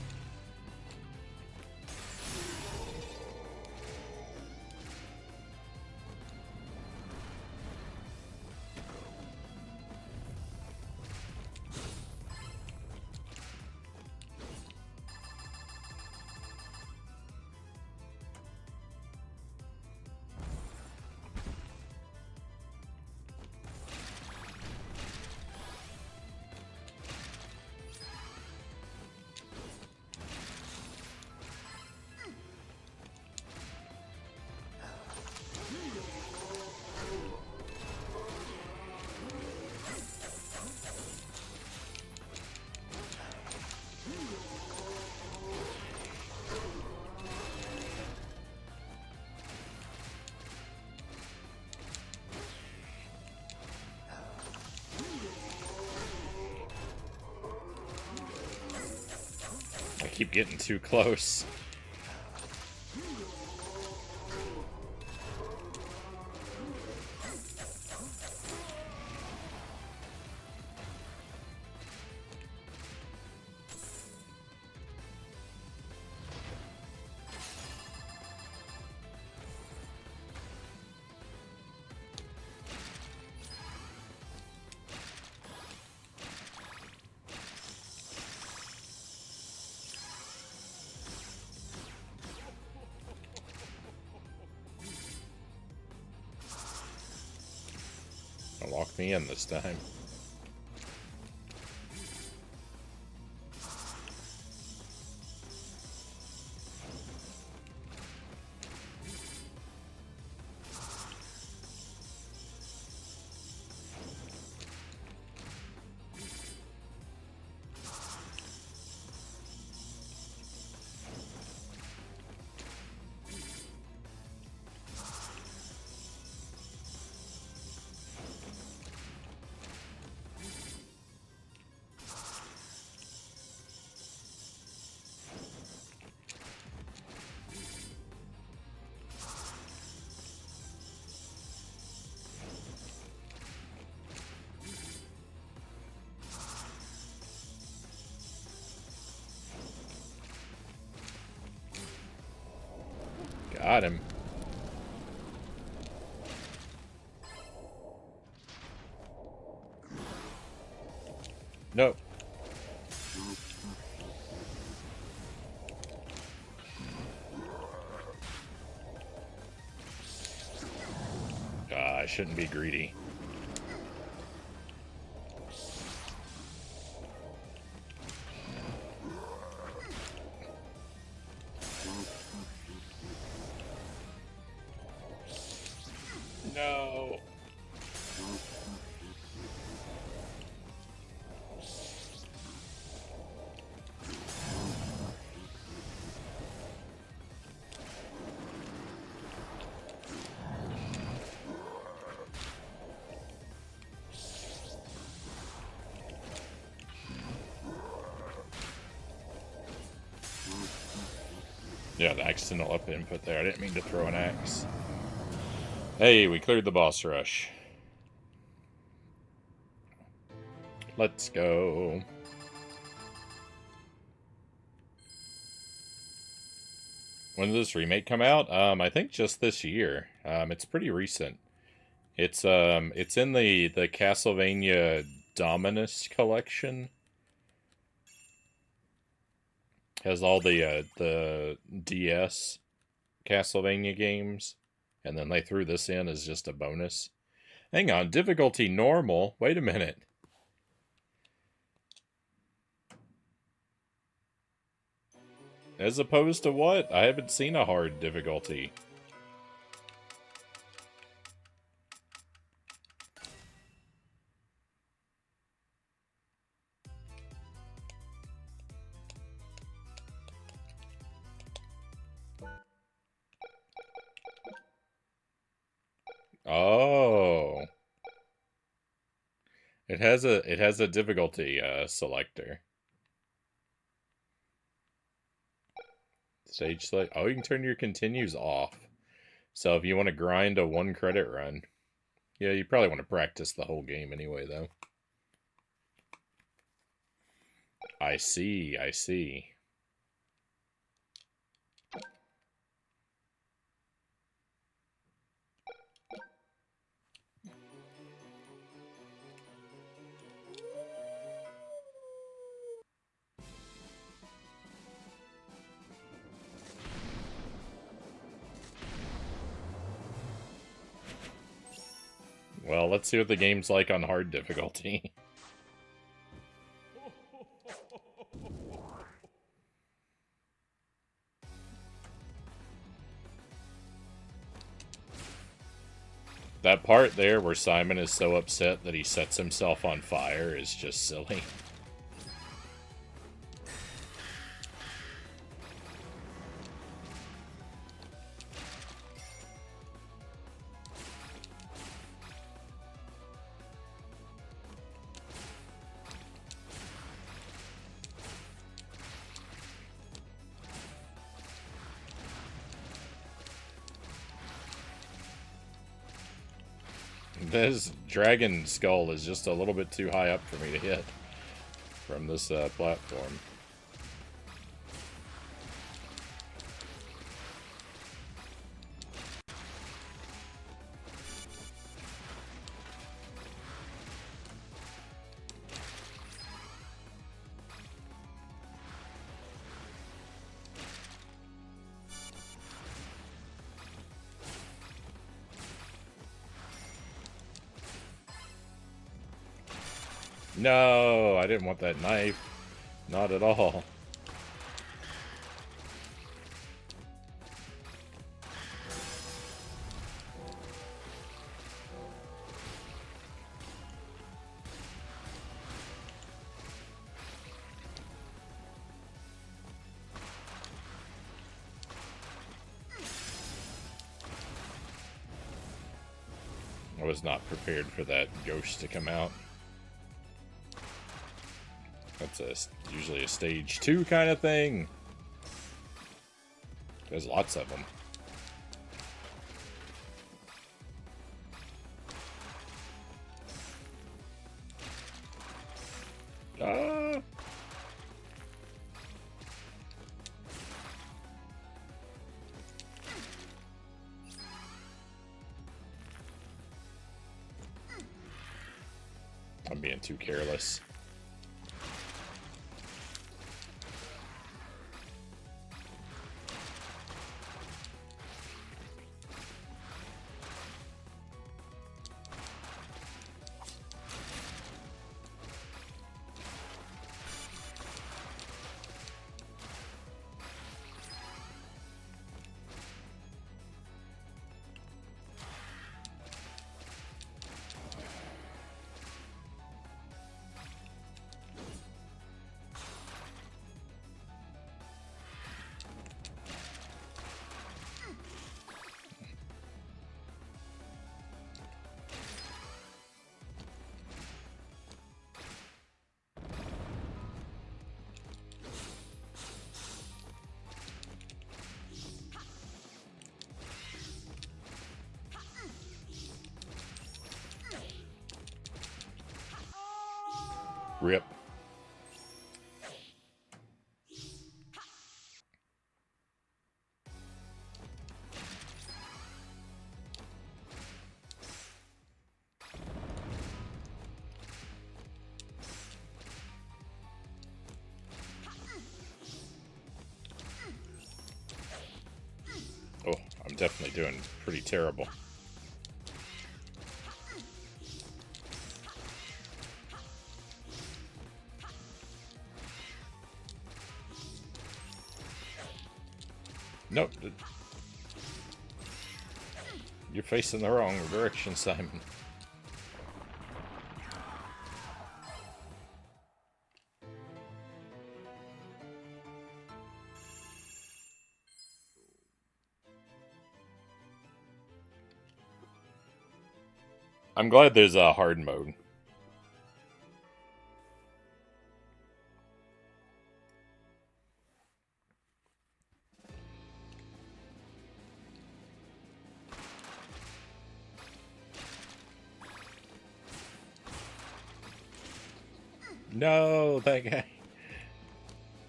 I keep getting too close. Lock me in this time. Got him. Nope. I shouldn't be greedy. No. Yeah, the accidental up input there. I didn't mean to throw an axe. Hey, we cleared the boss rush. Let's go. When did this remake come out? I think just this year. It's pretty recent. It's in the Castlevania Dominus Collection. Has all the DS Castlevania games, and then they threw this in as just a bonus. Hang on, difficulty normal. Wait a minute. As opposed to what? I haven't seen a hard difficulty. Oh. It has a difficulty selector. Stage select. Oh, you can turn your continues off. So if you want to grind a 1 credit run. Yeah, you probably want to practice the whole game anyway, though. I see, I see. Well, let's see what the game's like on hard difficulty. That part there where Simon is so upset that he sets himself on fire is just silly. This dragon skull is just a little bit too high up for me to hit from this platform. No, I didn't want that knife. Not at all. I was not prepared for that ghost to come out. That's usually a stage 2 kind of thing. There's lots of them. Ah! I'm being too careless. Rip. Oh, I'm definitely doing pretty terrible. Nope. You're facing the wrong direction, Simon. I'm glad there's a hard mode. No, that guy.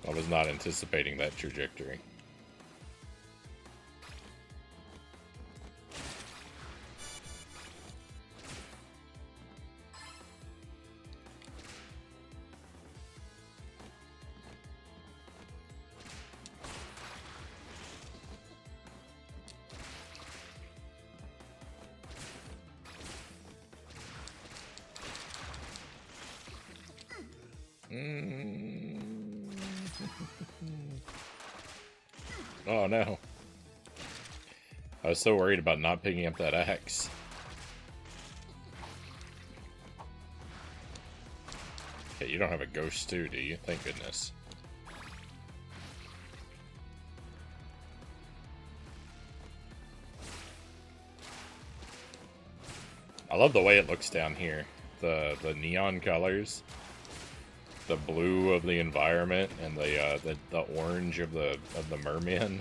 I was not anticipating that trajectory. Oh no. I was so worried about not picking up that axe. Okay, you don't have a ghost too, do you? Thank goodness. I love the way it looks down here. The neon colors. The blue of the environment and the orange of the merman.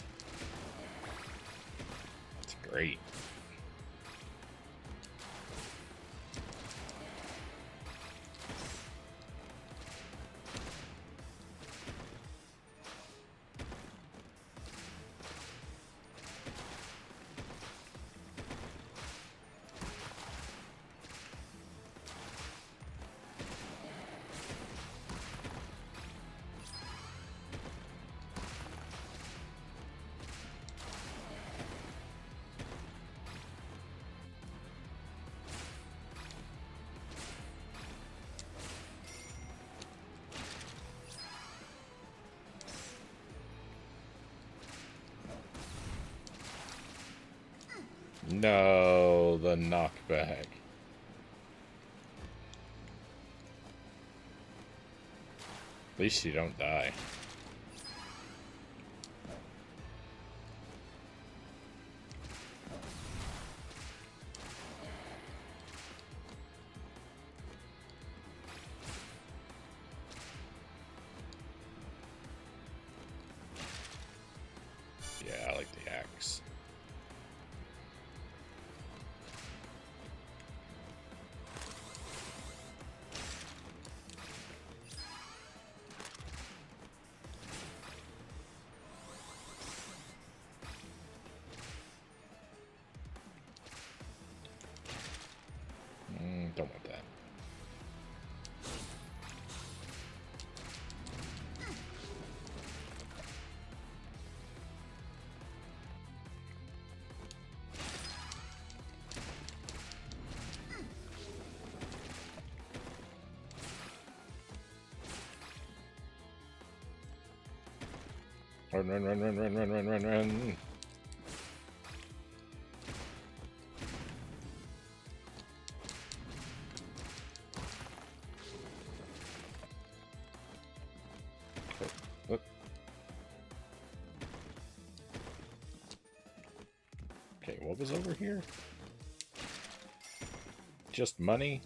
It's great. No, the knockback. At least you don't die. Yeah, I like the axe. Don't want that. Run, run, run, run, run, run, run, run, run. Look. Okay, what was over here? Just money?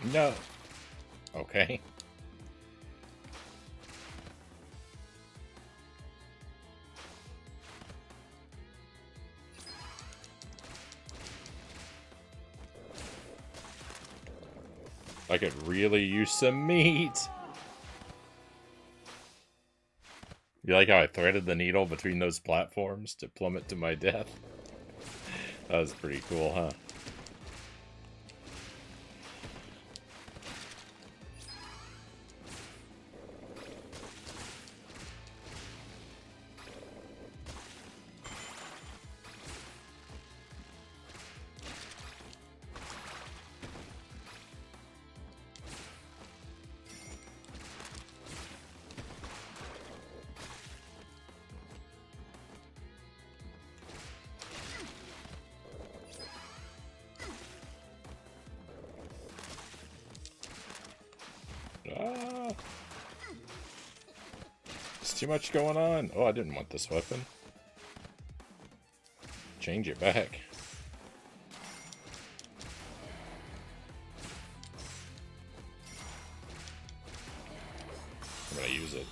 No. Okay. I could really use some meat. You like how I threaded the needle between those platforms to plummet to my death? That was pretty cool, huh? Ah! There's too much going on. Oh, I didn't want this weapon. Change it back. I'm gonna use it.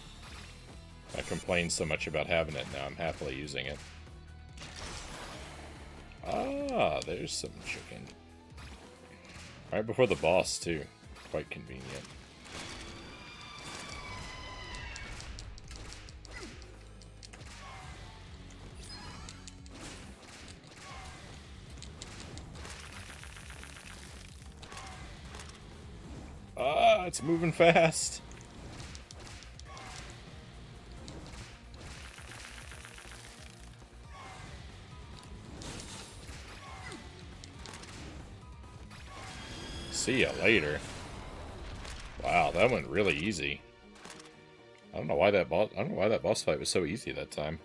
I complained so much about having it, now I'm happily using it. Ah, there's some chicken. Right before the boss, too. Quite convenient. Ah, it's moving fast. See ya later. Wow, that went really easy. I don't know why that boss fight was so easy that time.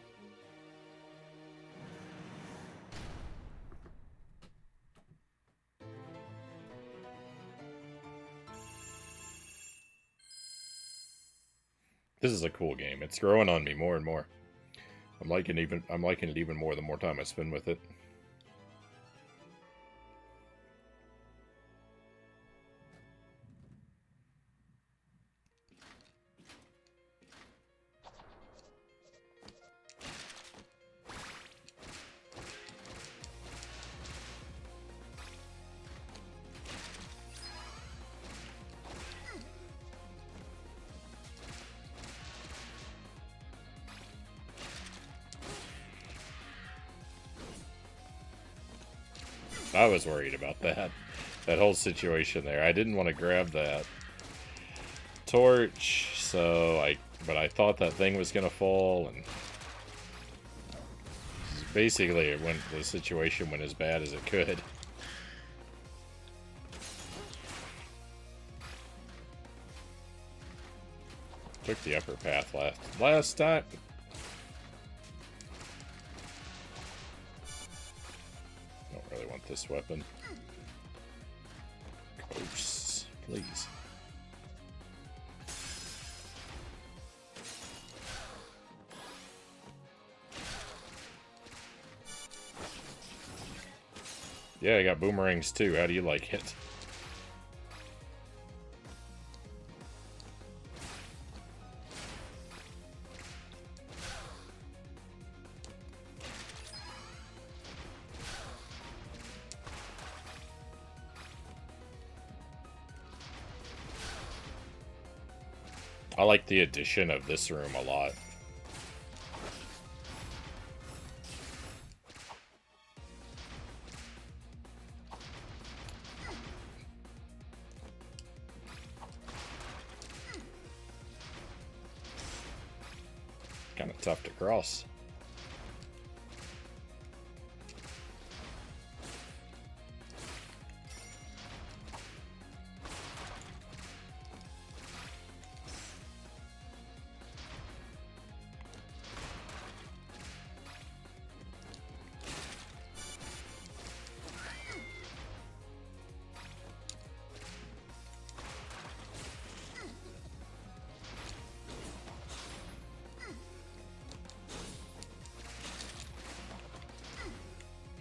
This is a cool game. It's growing on me more and more. I'm liking it even more the more time I spend with it. I was worried about that. That whole situation there. I didn't want to grab that torch, but I thought that thing was gonna fall, and basically the situation went as bad as it could. Took the upper path last time. Don't really want this weapon. Ghosts, please. Yeah, I got boomerangs too. How do you like it? I like the addition of this room a lot. Kind of tough to cross.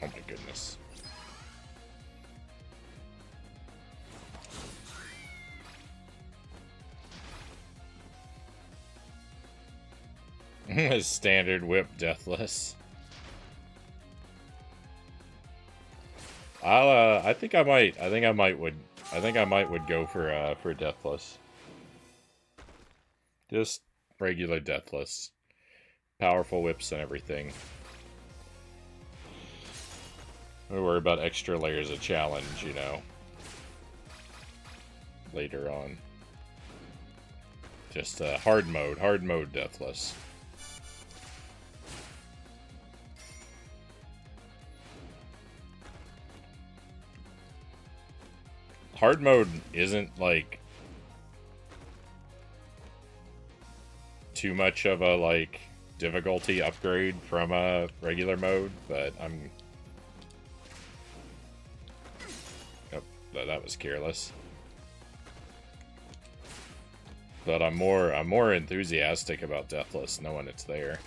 Oh my goodness. Standard whip deathless. I think I might would go for deathless. Just regular deathless. Powerful whips and everything. Don't worry about extra layers of challenge, you know. Later on. Just hard mode deathless. Hard mode isn't like too much of a like difficulty upgrade from a regular mode, but I'm oh, that was careless. But I'm more enthusiastic about deathless knowing it's there.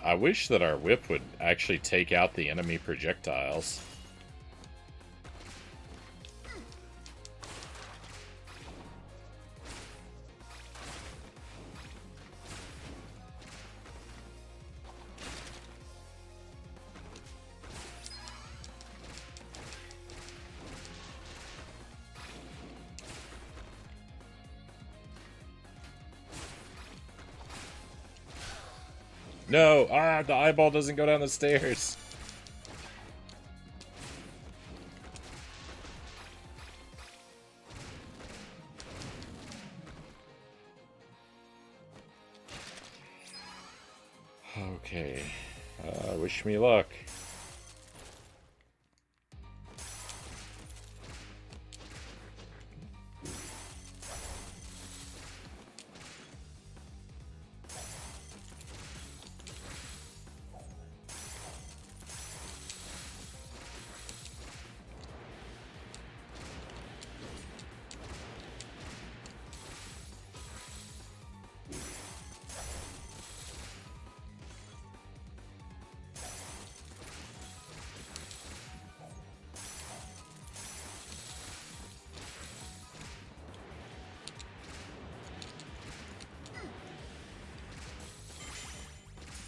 I wish that our whip would actually take out the enemy projectiles. No! Ah, the eyeball doesn't go down the stairs. Okay. Wish me luck.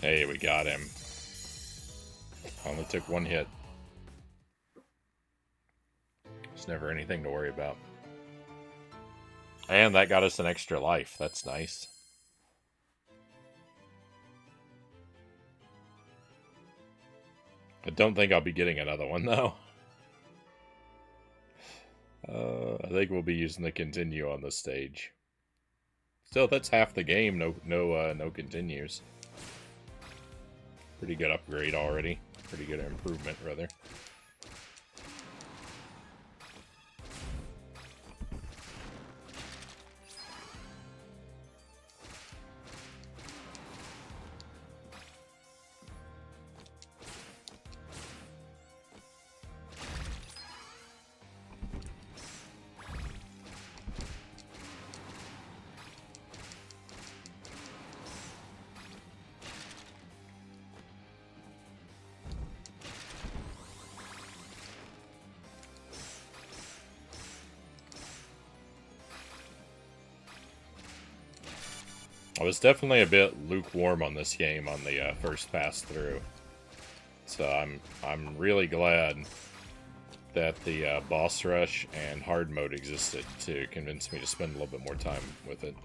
Hey, we got him. Only took one hit. There's never anything to worry about. And that got us an extra life. That's nice. I don't think I'll be getting another one, though. I think we'll be using the continue on this stage. Still, that's half the game. No continues. Pretty good upgrade already. Pretty good improvement, rather. I was definitely a bit lukewarm on this game on the first pass through, so I'm really glad that the boss rush and hard mode existed to convince me to spend a little bit more time with it.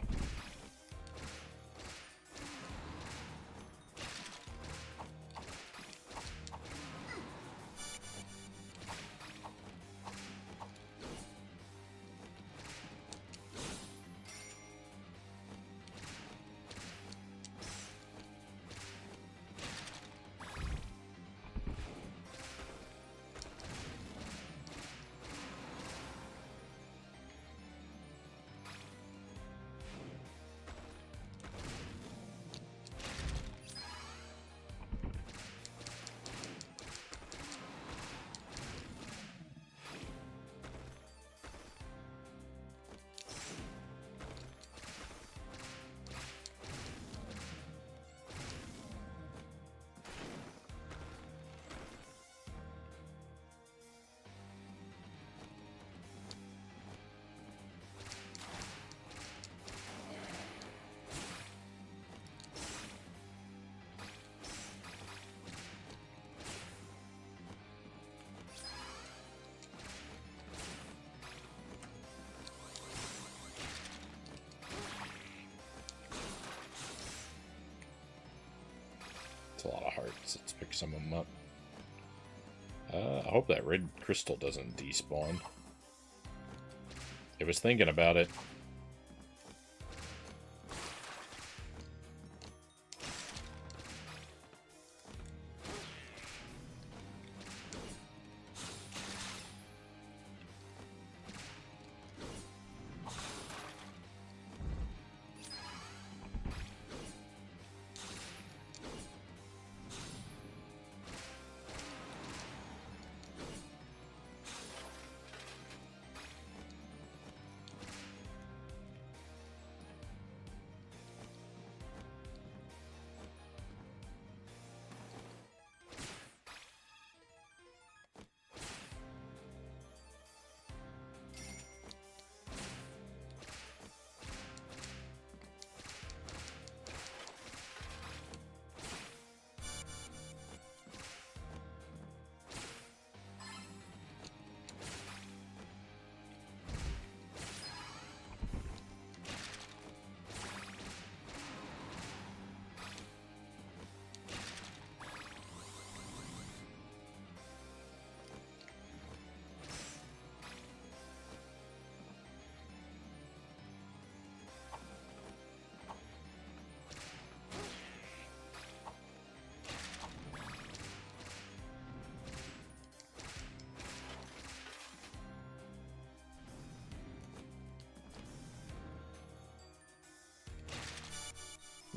So let's pick some of them up. I hope that red crystal doesn't despawn. It was thinking about it.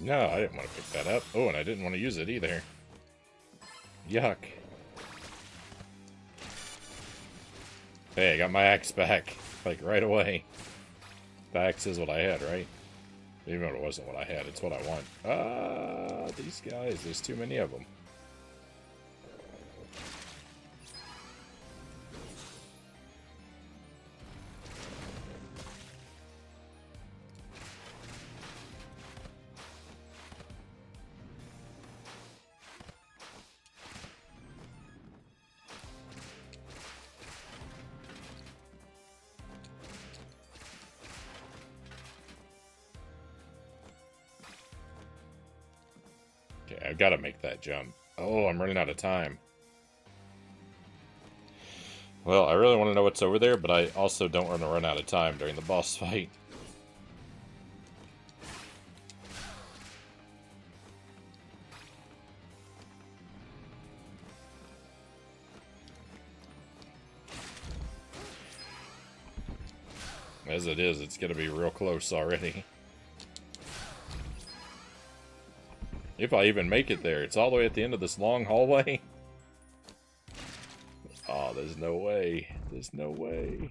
No, I didn't want to pick that up. Oh, and I didn't want to use it either. Yuck. Hey, I got my axe back. Like, right away. The axe is what I had, right? Even though it wasn't what I had, it's what I want. Ah, these guys. There's too many of them. Okay, I've got to make that jump. Oh, I'm running out of time. Well, I really want to know what's over there, but I also don't want to run out of time during the boss fight. As it is, it's going to be real close already. If I even make it there, it's all the way at the end of this long hallway. Oh, there's no way. There's no way.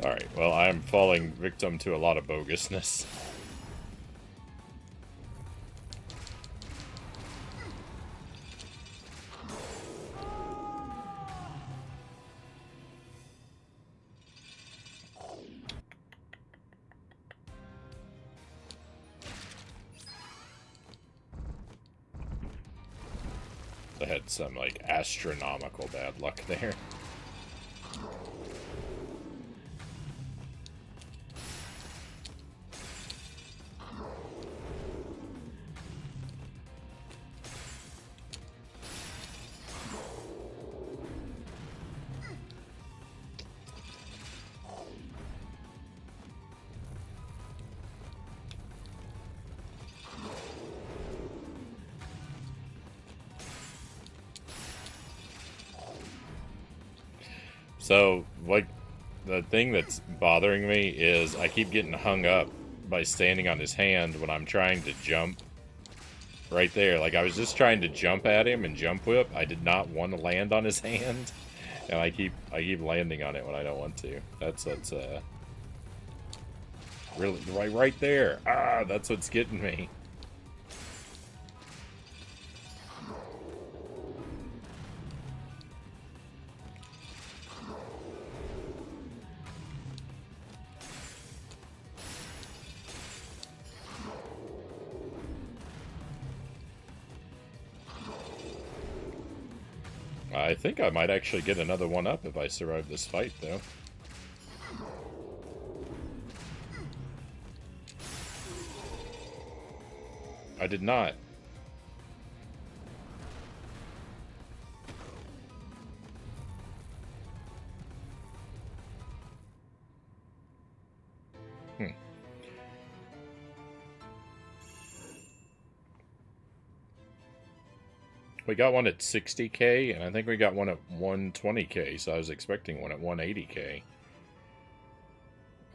Alright, well, I'm falling victim to a lot of bogusness. I had some, like, astronomical bad luck there. So, like, the thing that's bothering me is I keep getting hung up by standing on his hand when I'm trying to jump. Right there, like, I was just trying to jump at him and jump whip. I did not want to land on his hand, and I keep landing on it when I don't want to. That's really right there. Ah, that's what's getting me. I think I might actually get another one up if I survive this fight, though. I did not. We got one at 60k, and I think we got one at 120k, so I was expecting one at 180k.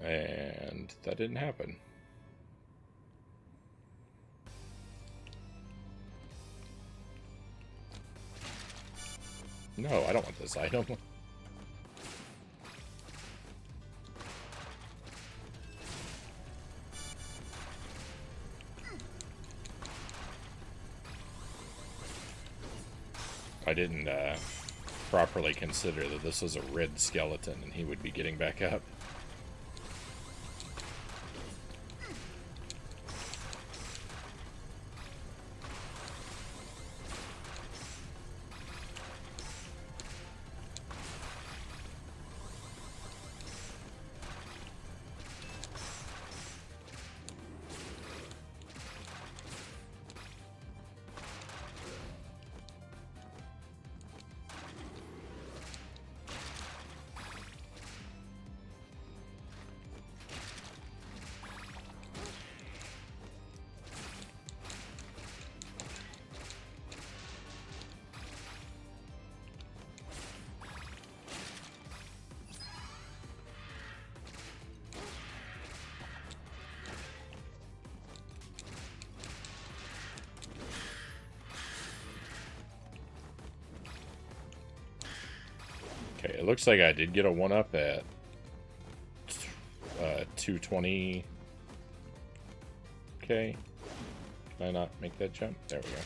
And that didn't happen. No, I don't want this item. I didn't properly consider that this was a red skeleton and he would be getting back up. Okay, it looks like I did get a 1-up at 220k. Can I not make that jump? There we go.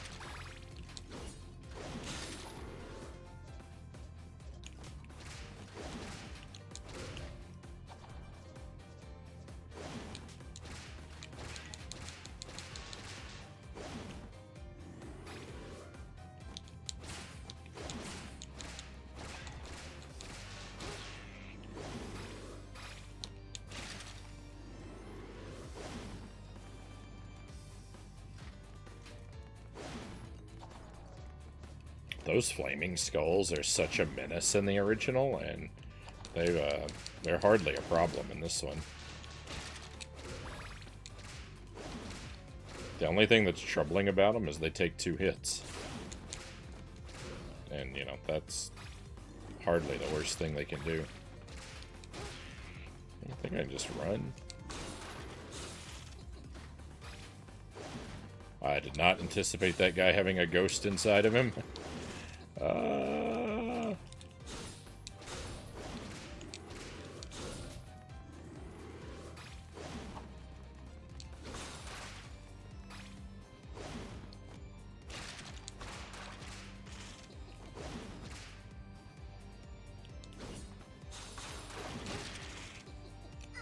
Those flaming skulls are such a menace in the original, and they're hardly a problem in this one. The only thing that's troubling about them is they take 2 hits. And, you know, that's hardly the worst thing they can do. I think I can just run. I did not anticipate that guy having a ghost inside of him.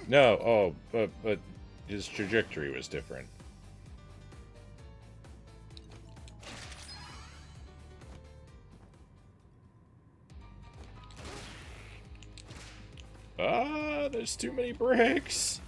No, but his trajectory was different. Ah, there's too many bricks.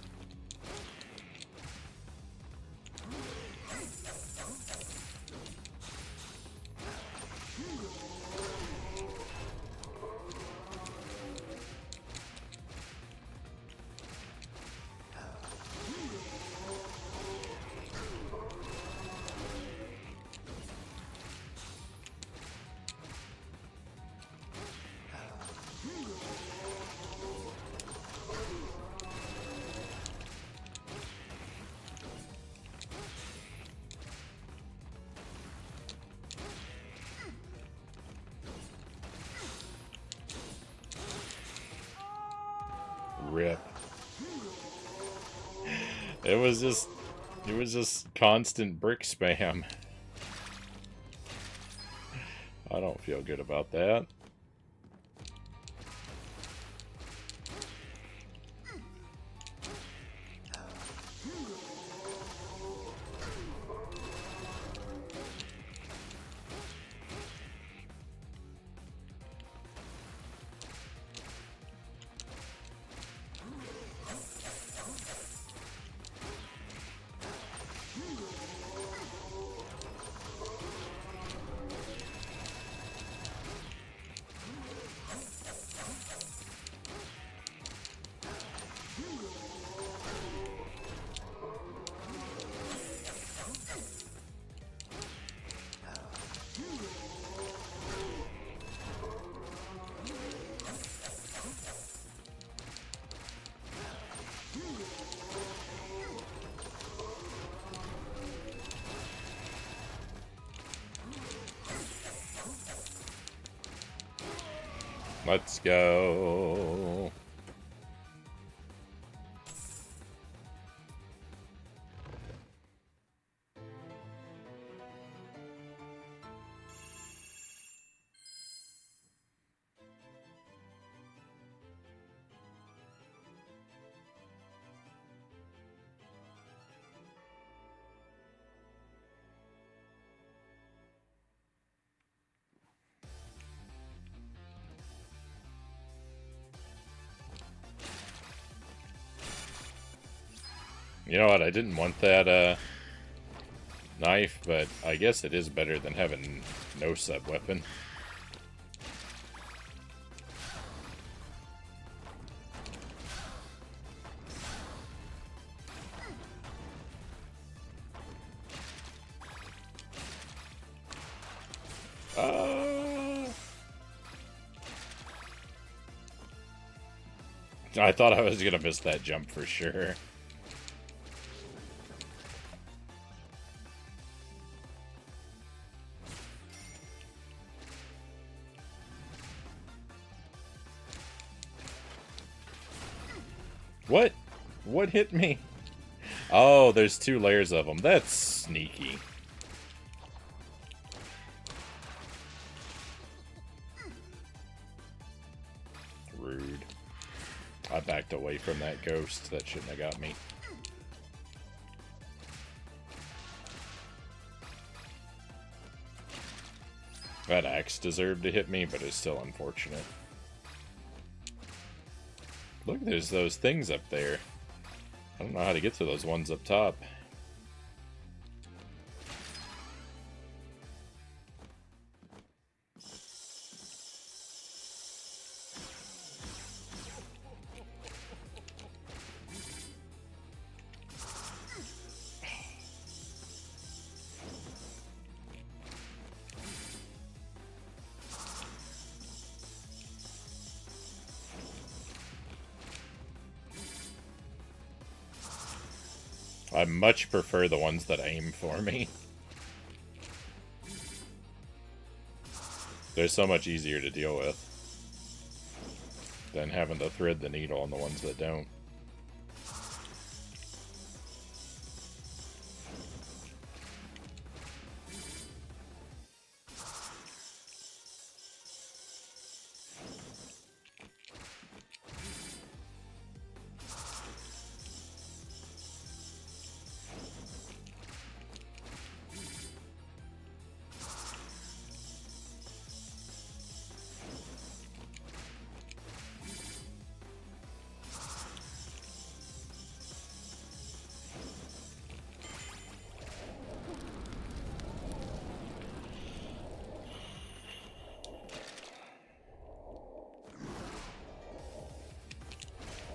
Rip. It was just constant brick spam. I don't feel good about that. Let's go. You know what, I didn't want that, knife, but I guess it is better than having no sub-weapon. I thought I was gonna miss that jump for sure. What? What hit me? Oh, there's 2 layers of them. That's sneaky. Rude. I backed away from that ghost. That shouldn't have got me. That axe deserved to hit me, but it's still unfortunate. Look, there's those things up there. I don't know how to get to those ones up top. I much prefer the ones that aim for me. They're so much easier to deal with than having to thread the needle on the ones that don't.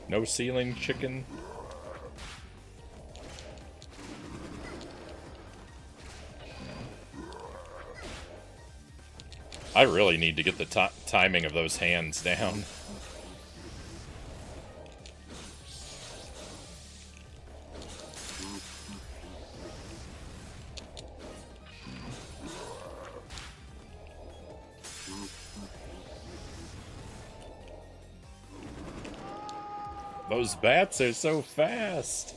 No ceiling chicken. I really need to get the timing of those hands down. Those bats are so fast.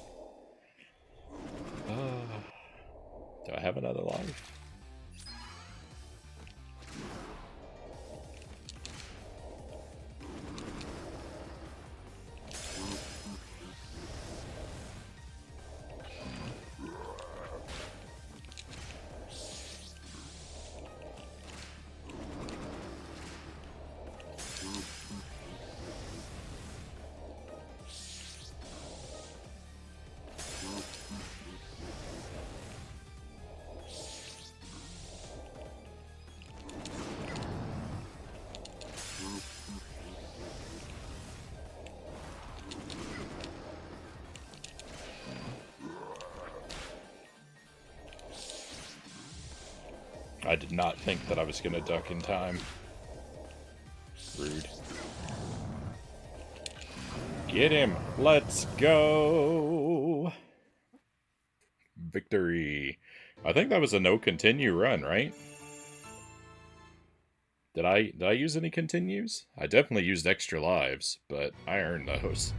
Do I have another life? I did not think that I was going to duck in time. Rude. Get him! Let's go! Victory. I think that was a no continue run, right? Did I use any continues? I definitely used extra lives, but I earned those.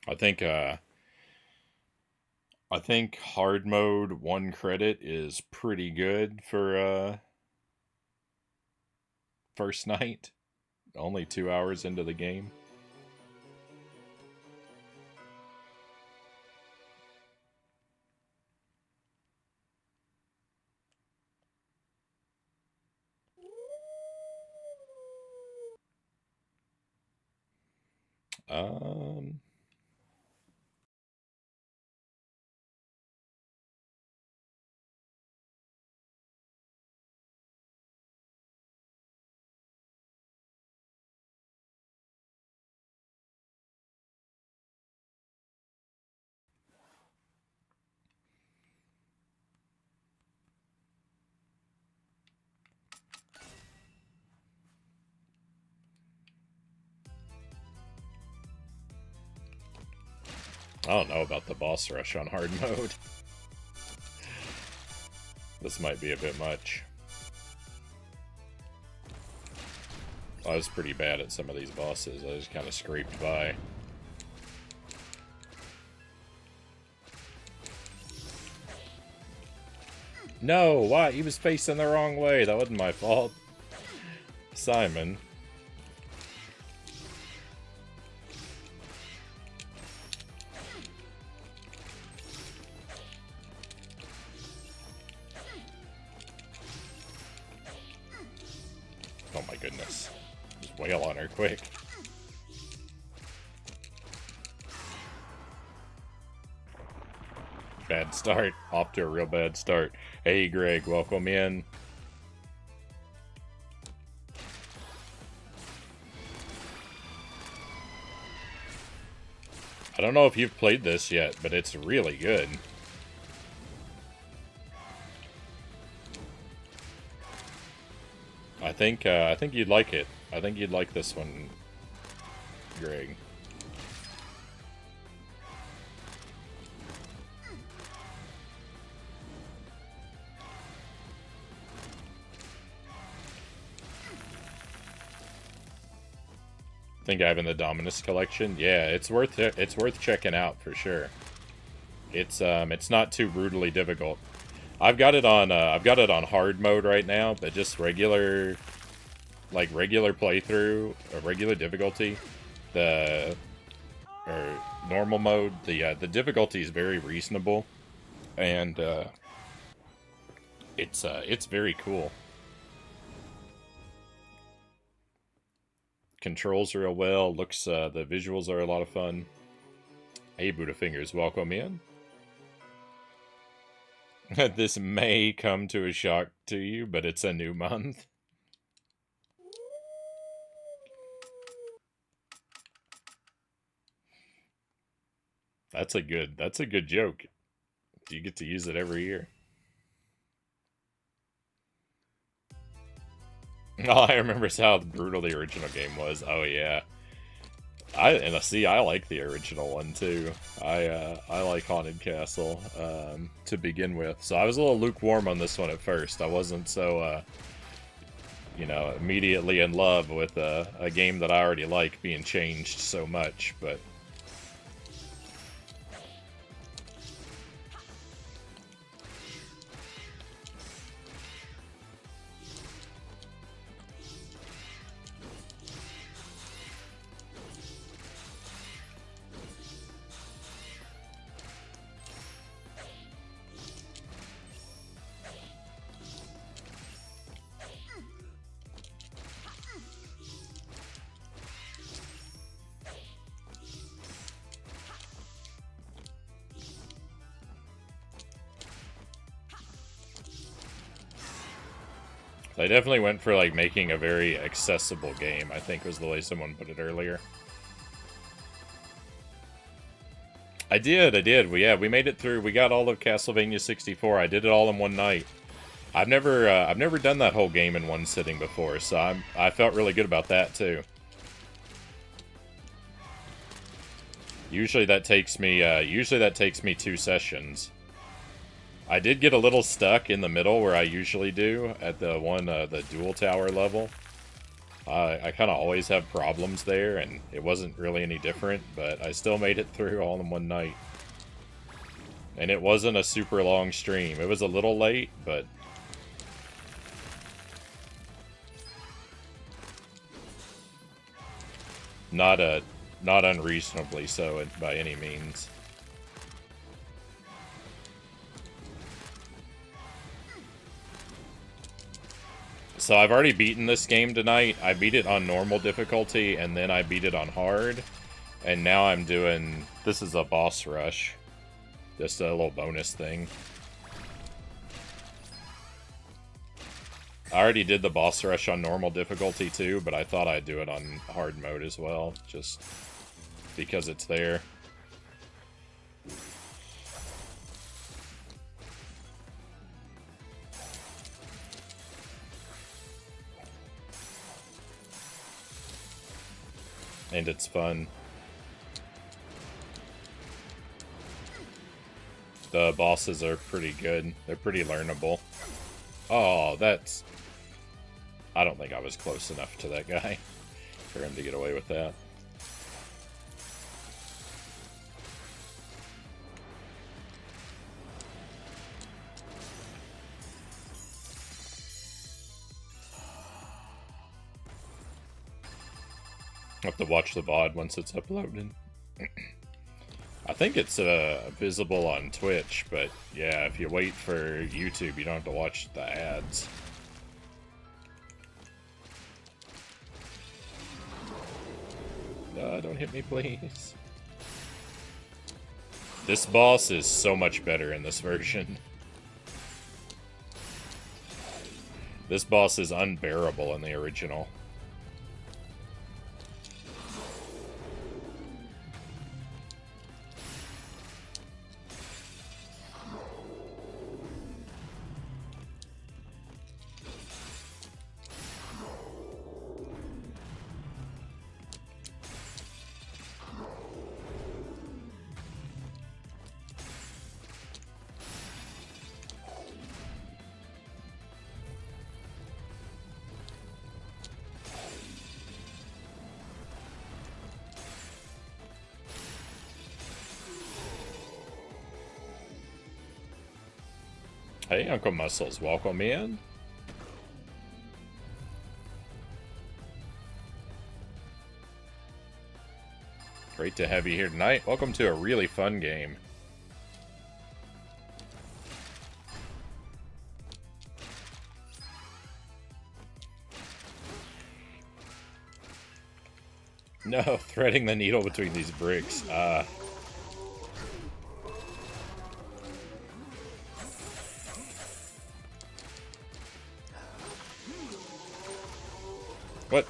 I think I think hard mode 1 credit is pretty good for first night. Only 2 hours into the game. Um, I don't know about the boss rush on hard mode. This might be a bit much. I was pretty bad at some of these bosses. I just kind of scraped by. No, why? He was facing the wrong way. That wasn't my fault. Simon. Oh my goodness. Just wail on her quick. Bad start. Off to a real bad start. Hey Greg, welcome in. I don't know if you've played this yet, but it's really good. I think you'd like it. I think you'd like this one, Greg. Think having the Dominus Collection, yeah, it's worth checking out for sure. It's not too brutally difficult. I've got it on hard mode right now, but just regular playthrough or regular difficulty, or normal mode, the difficulty is very reasonable, and it's very cool. Controls real well. Looks the visuals are a lot of fun. Hey Buddha Fingers, welcome in. This may come to a shock to you, but it's a new month. That's a good joke. You get to use it every year. Oh, I remember how brutal the original game was. Oh yeah. I like the original one too. I like Haunted Castle to begin with. So I was a little lukewarm on this one at first. I wasn't so immediately in love with a game that I already like being changed so much, but they definitely went for like making a very accessible game, I think was the way someone put it earlier. I did. We made it through. We got all of Castlevania 64. I did it all in one night. I've never done that whole game in one sitting before, so I felt really good about that too. Usually that takes me 2 sessions. I did get a little stuck in the middle where I usually do at the dual tower level. I kind of always have problems there, and it wasn't really any different, but I still made it through all in one night. And it wasn't a super long stream. It was a little late, but not unreasonably so by any means. So I've already beaten this game tonight. I beat it on normal difficulty, and then I beat it on hard. And now I'm doing... This is a boss rush. Just a little bonus thing. I already did the boss rush on normal difficulty too, but I thought I'd do it on hard mode as well, just because it's there. And it's fun. The bosses are pretty good. They're pretty learnable. Oh, that's... I don't think I was close enough to that guy for him to get away with that. I'll have to watch the VOD once it's uploaded. I think it's visible on Twitch, but yeah, if you wait for YouTube, you don't have to watch the ads. Don't hit me, please. This boss is so much better in this version. This boss is unbearable in the original. Hey, Uncle Muscles, welcome in. Great to have you here tonight. Welcome to a really fun game. No, threading the needle between these bricks. What?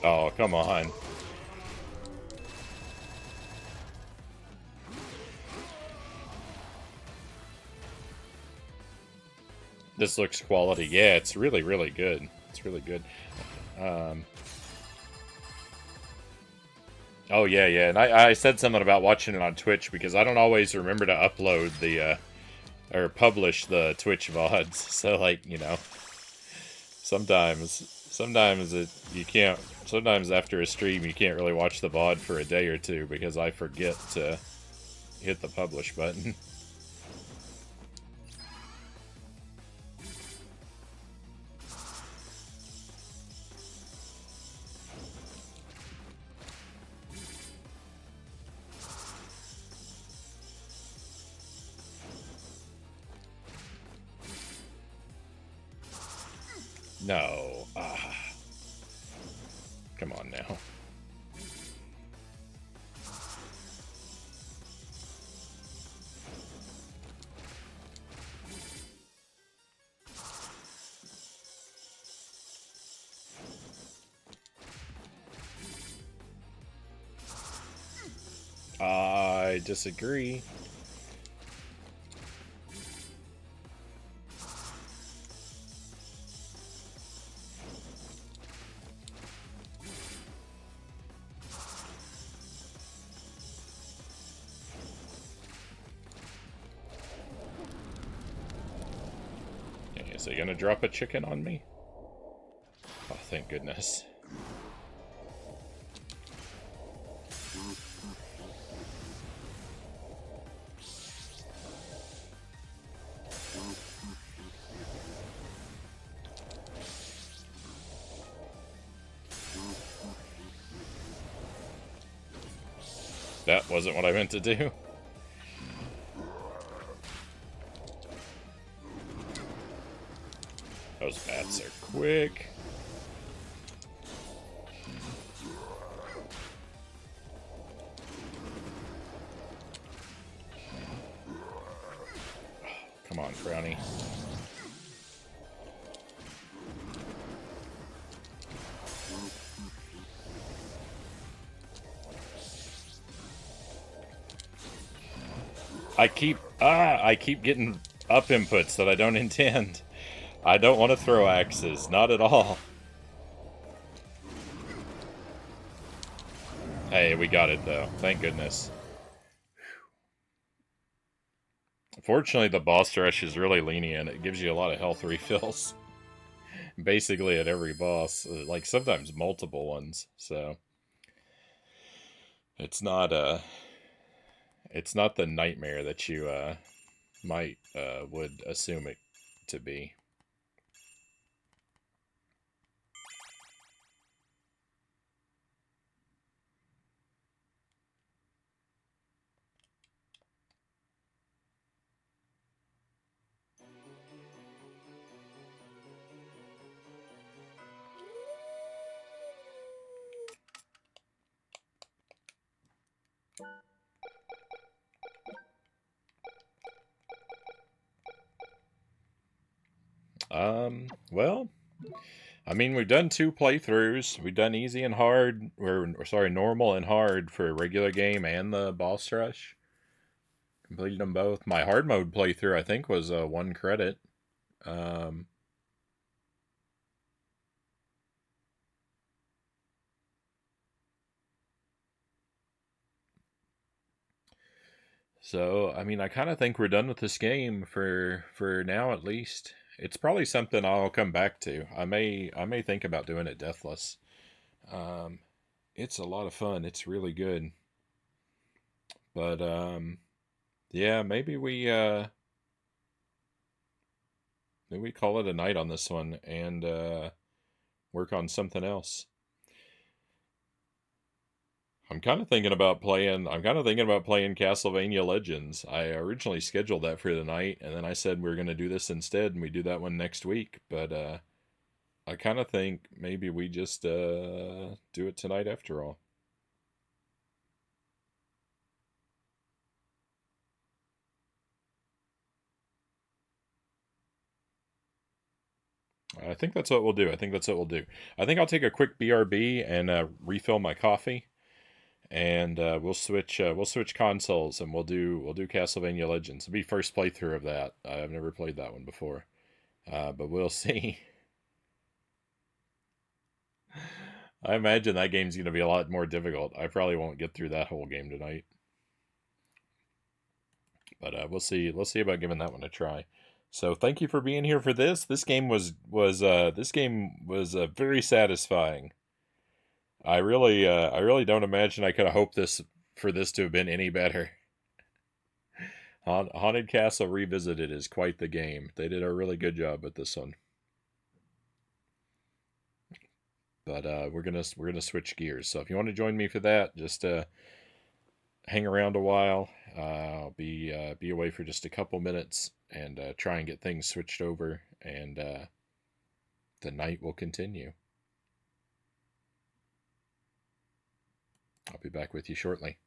Oh, come on. This looks quality. Yeah, it's really, really good. It's really good. Oh, yeah, yeah. And I said something about watching it on Twitch because I don't always remember to upload the, or publish the Twitch VODs. So, like, you know, sometimes you can't, sometimes after a stream you can't really watch the VOD for a day or two because I forget to hit the publish button. No. Come on now. I disagree. Is he gonna drop a chicken on me? Oh, thank goodness. That wasn't what I meant to do. Those bats are quick. Come on, Frownie. I keep getting up inputs that I don't intend. I don't want to throw axes, not at all. Hey, we got it though. Thank goodness. Fortunately, the boss rush is really lenient. It gives you a lot of health refills. Basically at every boss, like sometimes multiple ones. So it's not the nightmare that you might would assume it to be. Well, I mean, we've done 2 playthroughs. We've done easy and hard, or sorry, normal and hard for a regular game and the boss rush. Completed them both. My hard mode playthrough, I think, was 1 credit. Um, so, I mean, I kind of think we're done with this game for now, at least. It's probably something I'll come back to. I may think about doing it deathless. Um, it's a lot of fun. It's really good. But yeah, maybe we call it a night on this one and work on something else. I'm kind of thinking about playing Castlevania Legends. I originally scheduled that for the night, and then I said we are going to do this instead, and we do that one next week. But I kind of think maybe we just do it tonight after all. I think that's what we'll do. I think that's what we'll do. I think I'll take a quick BRB and refill my coffee, and we'll switch consoles, and we'll do Castlevania Legends. It'll be first playthrough of that. I've never played that one before, but we'll see. I imagine that game's going to be a lot more difficult. I probably won't get through that whole game tonight, but we'll see. Let's see about giving that one a try. So thank you for being here for this. This game was very satisfying. I really don't imagine I could have hoped this for this to have been any better. Haunted Castle Revisited is quite the game. They did a really good job with this one. But we're gonna switch gears. So if you want to join me for that, just hang around a while. I'll be away for just a couple minutes and try and get things switched over, and the night will continue. I'll be back with you shortly.